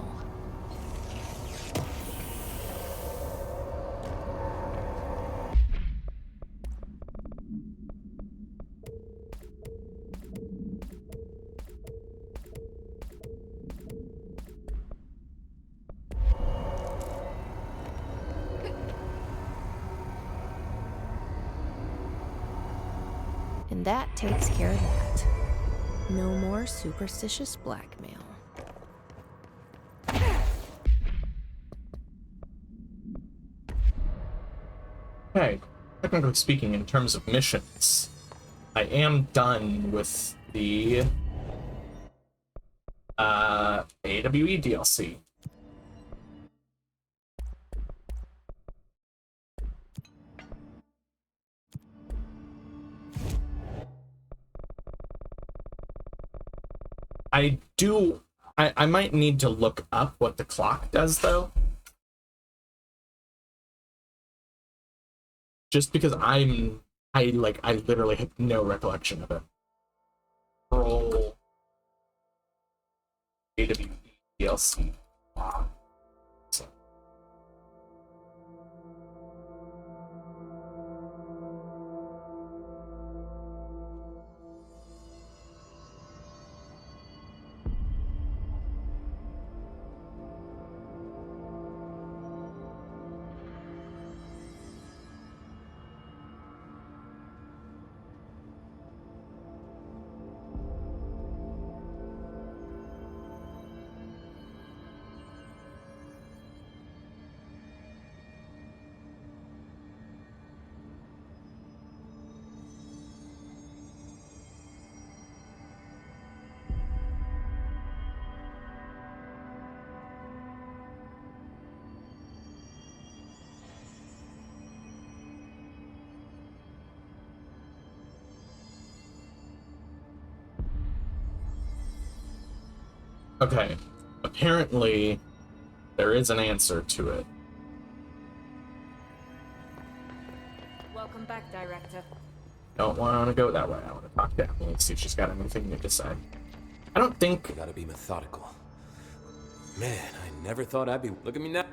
B: And that takes care of that. No more superstitious blackmail.
A: Okay, technically speaking, in terms of missions, I am done with the AWE DLC. I might need to look up what the clock does, though. Just because I literally have no recollection of it. Roll AWE DLC clock. Okay, apparently there is an answer to it.
O: Welcome back, Director.
A: Don't want to go that way. I want to talk to Emily, see if she's got anything new to say. I don't think...
P: You gotta be methodical. Man, I never thought I'd be... Look at me now.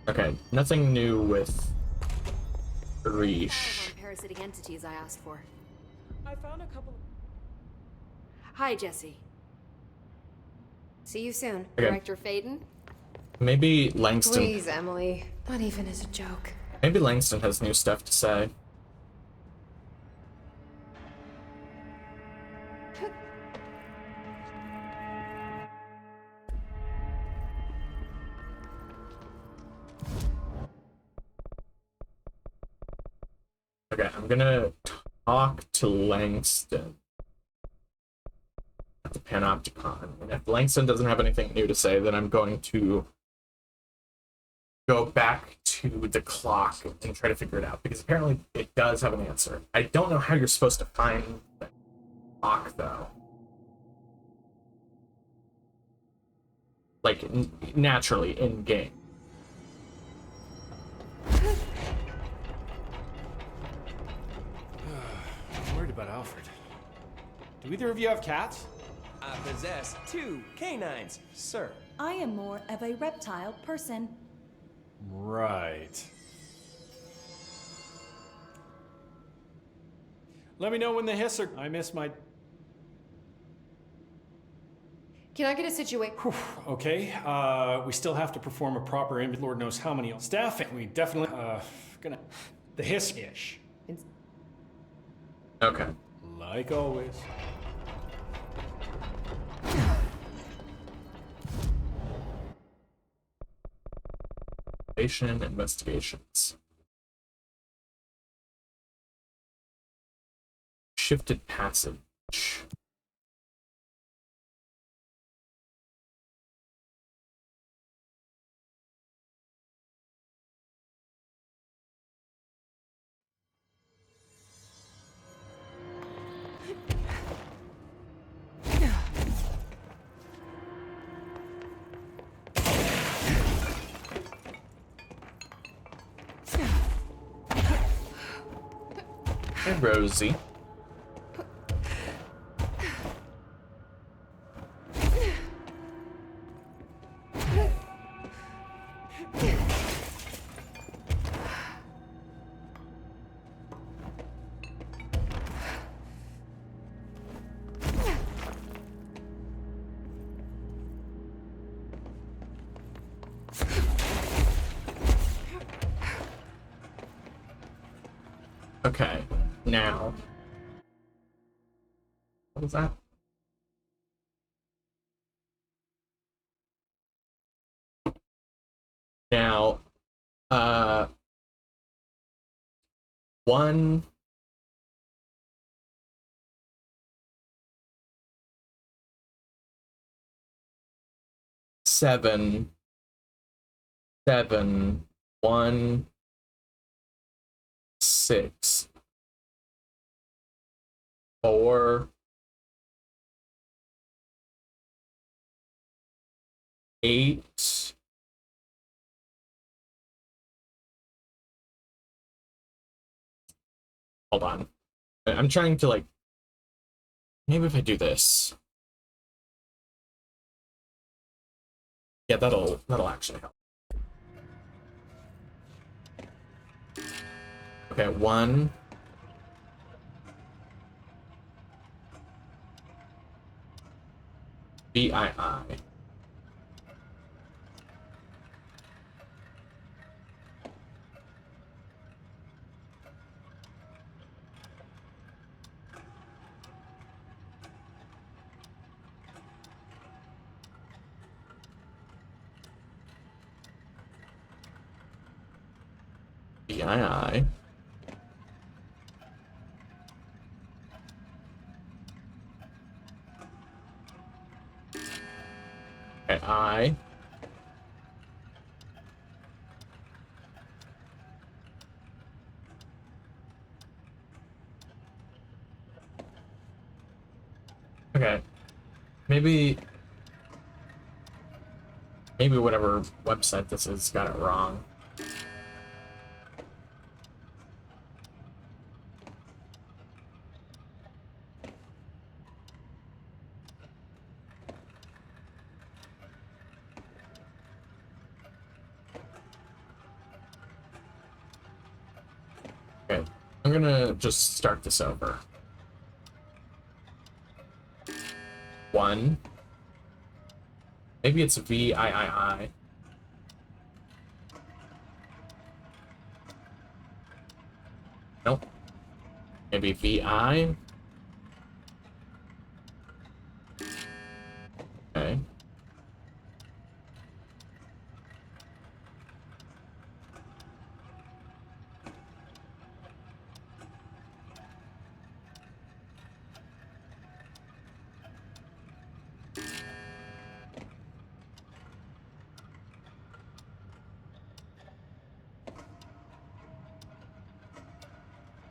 A: Okay, nothing new with Riche.
O: Parasitic entities I asked for.
Q: I found a couple.
O: Hi, Jesse.
G: See you soon,
A: Okay.
G: Director Faden.
A: Maybe Langston...
G: Please, Emily. Not even as a joke.
A: Maybe Langston has new stuff to say. Okay, I'm gonna talk to Langston at the Panopticon. And if Langston doesn't have anything new to say, then I'm going to go back to the clock and try to figure it out, because apparently it does have an answer. I don't know how you're supposed to find the clock, though. Like, naturally, in-game.
R: I'm worried about Alfred. Do either of you have cats?
S: I possess 2 canines, sir.
T: I am more of a reptile person.
R: Right. Let me know when the hiss are... I miss my...
G: Can I get a situation?
R: Okay, we still have to perform a proper Lord knows how many staffing. We definitely, gonna... The hiss-ish.
A: Okay.
R: Like always.
A: Investigations. Shifted passage. Hey, Rosie. Okay, now. What was that? Now, one. Seven, 1, 6, 4, 8, hold on. I'm trying to, like, maybe if I do this. Yeah, that'll actually help. Okay, 1. VII. VII. Okay, I. Okay. Maybe whatever website this is got it wrong. Okay, I'm gonna just start this over. 1. Maybe it's VIII. Nope. Maybe VI. Okay.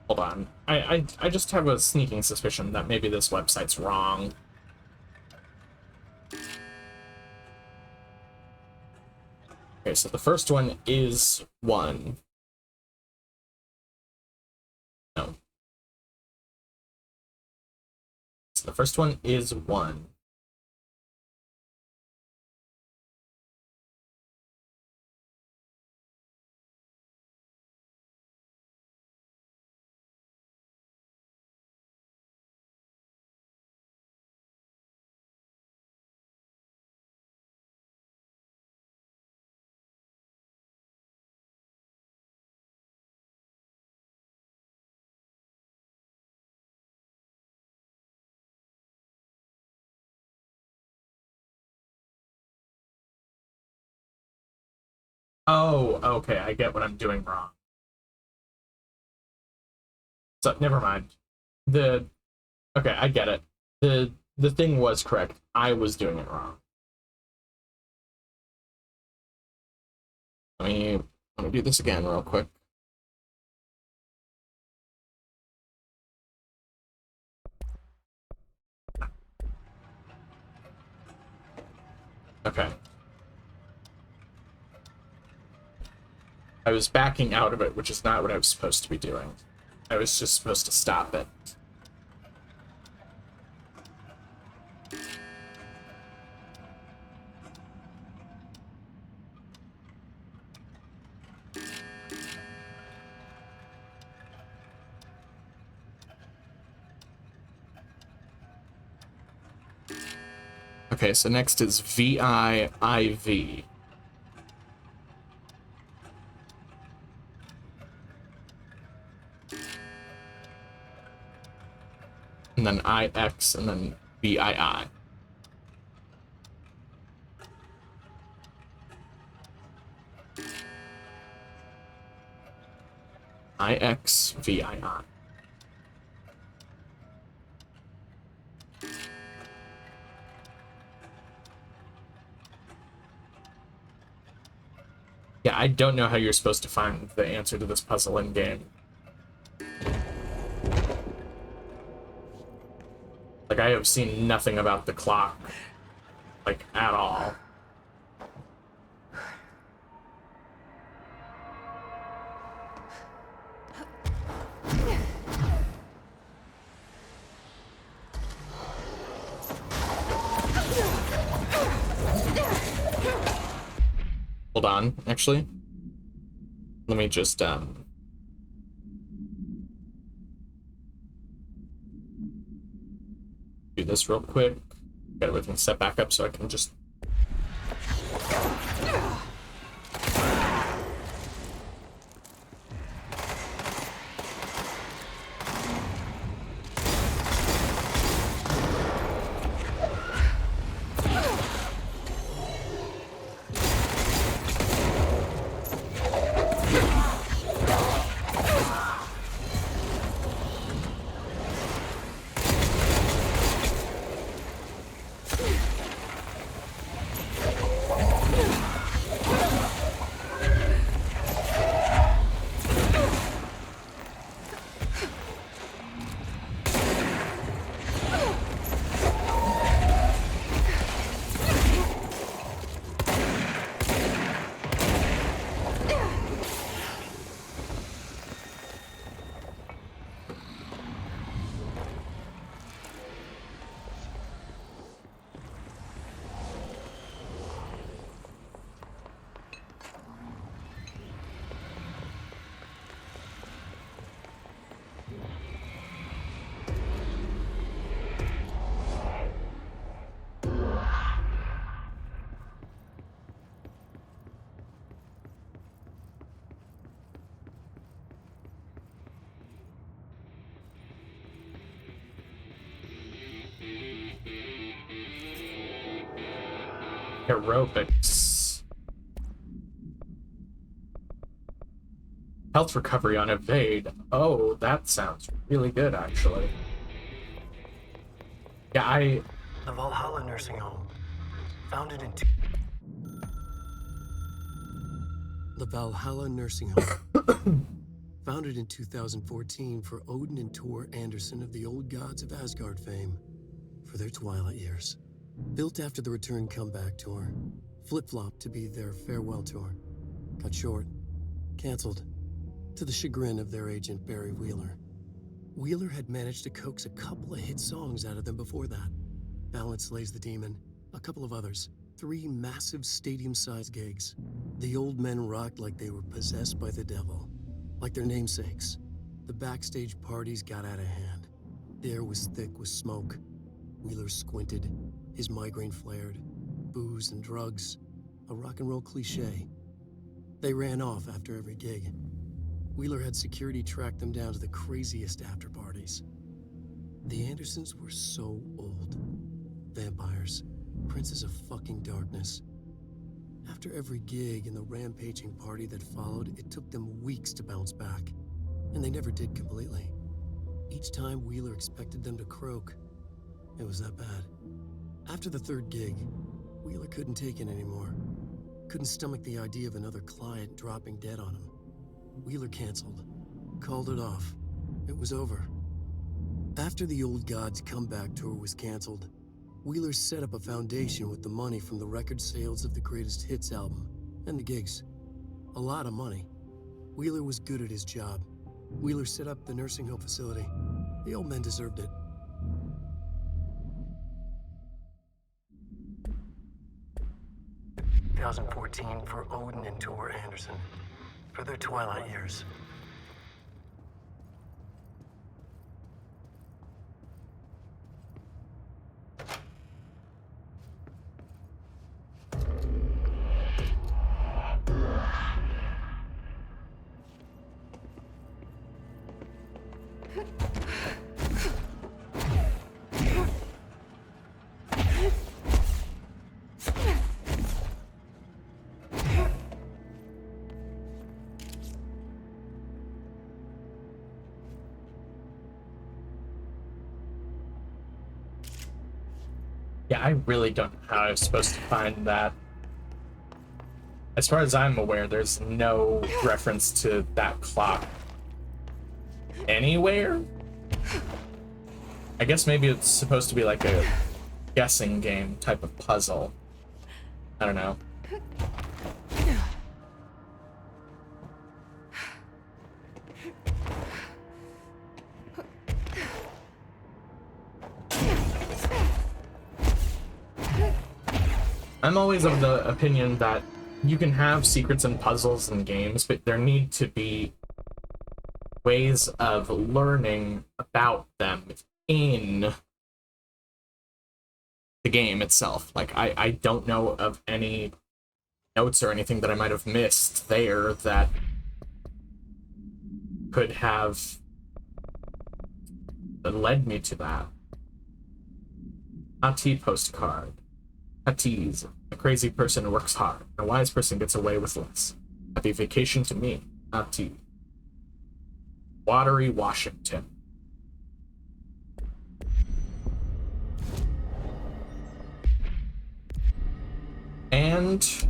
A: Hold on. I just have a sneaking suspicion that maybe this website's wrong. Okay, so the first one is 1. No. So the first one is 1. Oh, okay, I get what I'm doing wrong. So, never mind. Okay, I get it. The thing was correct. I was doing it wrong. Let me do this again real quick. Okay. I was backing out of it, which is not what I was supposed to be doing. I was just supposed to stop it. Okay, so next is VIIV. And then IX, and then VII. IX, VII. Yeah, I don't know how you're supposed to find the answer to this puzzle in game. Like, I have seen nothing about the clock, like, at all. Hold on, actually. Let me just, do this real quick. Get everything set back up so I can just... Aerobics. Health recovery on evade. Oh, that sounds really good, actually. Yeah,
L: The Valhalla Nursing Home. Founded in... The Valhalla Nursing Home. Founded in 2014 for Odin and Tor Anderson of the Old Gods of Asgard fame for their twilight years. Built after the Return Comeback tour, flip-flopped to be their farewell tour. Cut short, canceled, to the chagrin of their agent Barry Wheeler. Wheeler had managed to coax a couple of hit songs out of them before that. Balance Slays the Demon, a couple of others, 3 massive stadium-sized gigs. The old men rocked like they were possessed by the devil, like their namesakes. The backstage parties got out of hand. The air was thick with smoke. Wheeler squinted. His migraine flared. Booze and drugs. A rock and roll cliche. They ran off after every gig. Wheeler had security track them down to the craziest after parties. The Andersons were so old. Vampires. Princes of fucking darkness. After every gig and the rampaging party that followed, it took them weeks to bounce back. And they never did completely. Each time Wheeler expected them to croak. It was that bad. After the 3rd gig, Wheeler couldn't take it anymore. Couldn't stomach the idea of another client dropping dead on him. Wheeler canceled. Called it off. It was over. After the Old Gods comeback tour was canceled, Wheeler set up a foundation with the money from the record sales of the Greatest Hits album and the gigs. A lot of money. Wheeler was good at his job. Wheeler set up the nursing home facility. The old men deserved it. "2014 for Odin and Tor Anderson for their twilight years."
A: Yeah, I really don't know how I was supposed to find that. As far as I'm aware, there's no reference to that clock anywhere. I guess maybe it's supposed to be like a guessing game type of puzzle. I don't know. I'm always of the opinion that you can have secrets and puzzles in games, but there need to be ways of learning about them in the game itself. Like, I don't know of any notes or anything that I might have missed there that could have led me to that. A postcard. A tease. A crazy person works hard. A wise person gets away with less. Happy vacation to me. A tea. Watery Washington. And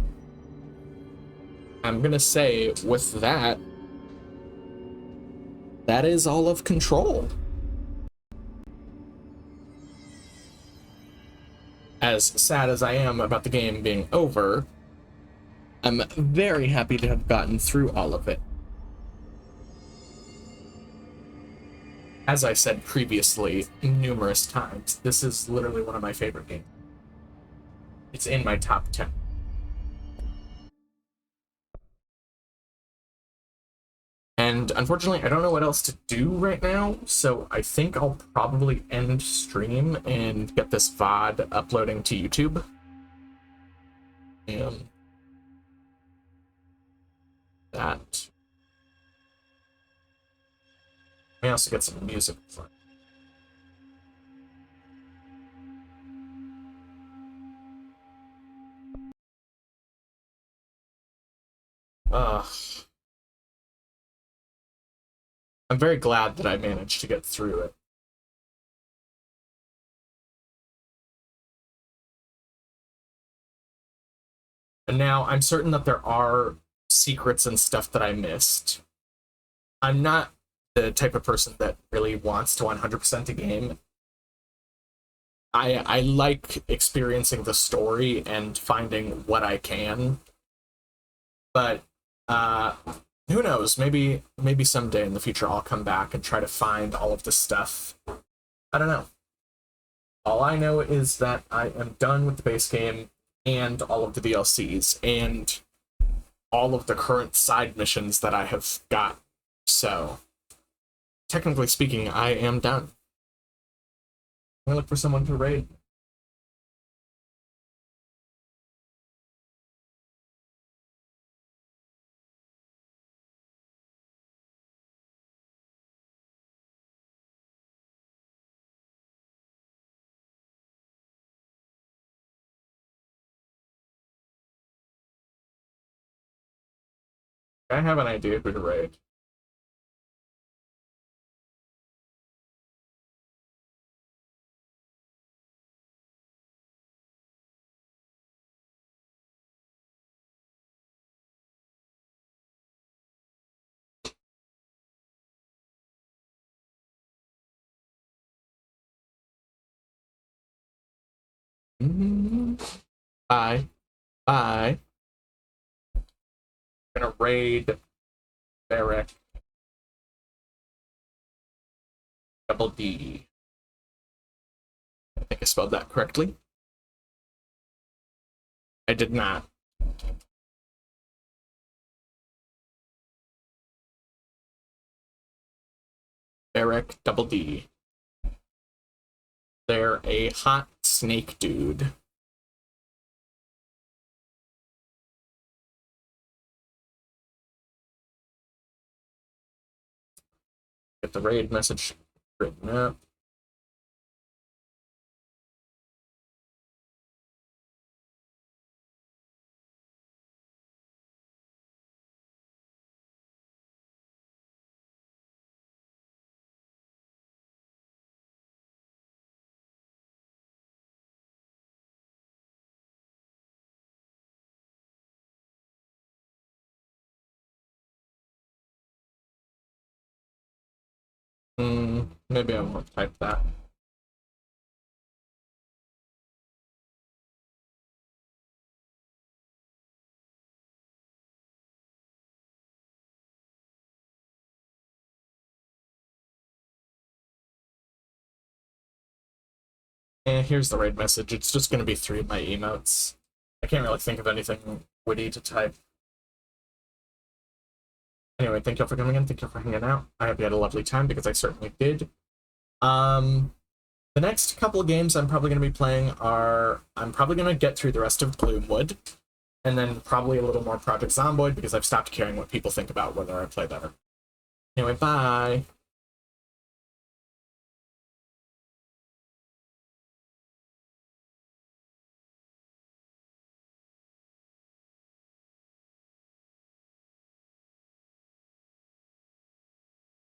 A: I'm gonna say with that, that is all of Control. As sad as I am about the game being over, I'm very happy to have gotten through all of it. As I said previously, numerous times, this is literally one of my favorite games. It's in my top 10. And unfortunately, I don't know what else to do right now, so I think I'll probably end stream and get this VOD uploading to YouTube. And that. I also get some music for it. I'm very glad that I managed to get through it. And now I'm certain that there are secrets and stuff that I missed. I'm not the type of person that really wants to 100% a game. I like experiencing the story and finding what I can. But who knows? Maybe someday in the future I'll come back and try to find all of this stuff. I don't know. All I know is that I am done with the base game and all of the DLCs and all of the current side missions that I have got. So, technically speaking, I am done. I'm gonna look for someone to raid. I have an idea who to raid. Bye. Bye. I'm gonna raid Barrick. Double D. I think I spelled that correctly. I did not. Eric Double D. They're a hot snake dude. Get the raid message written up. Maybe I won't type that. And here's the raid message. It's just going to be 3 of my emotes. I can't really think of anything witty to type. Anyway, thank you for coming in. Thank you for hanging out. I hope you had a lovely time, because I certainly did. The next couple of games I'm probably going to be playing are... I'm probably going to get through the rest of Gloomwood, and then probably a little more Project Zomboid, because I've stopped caring what people think about whether I play better. Anyway, bye!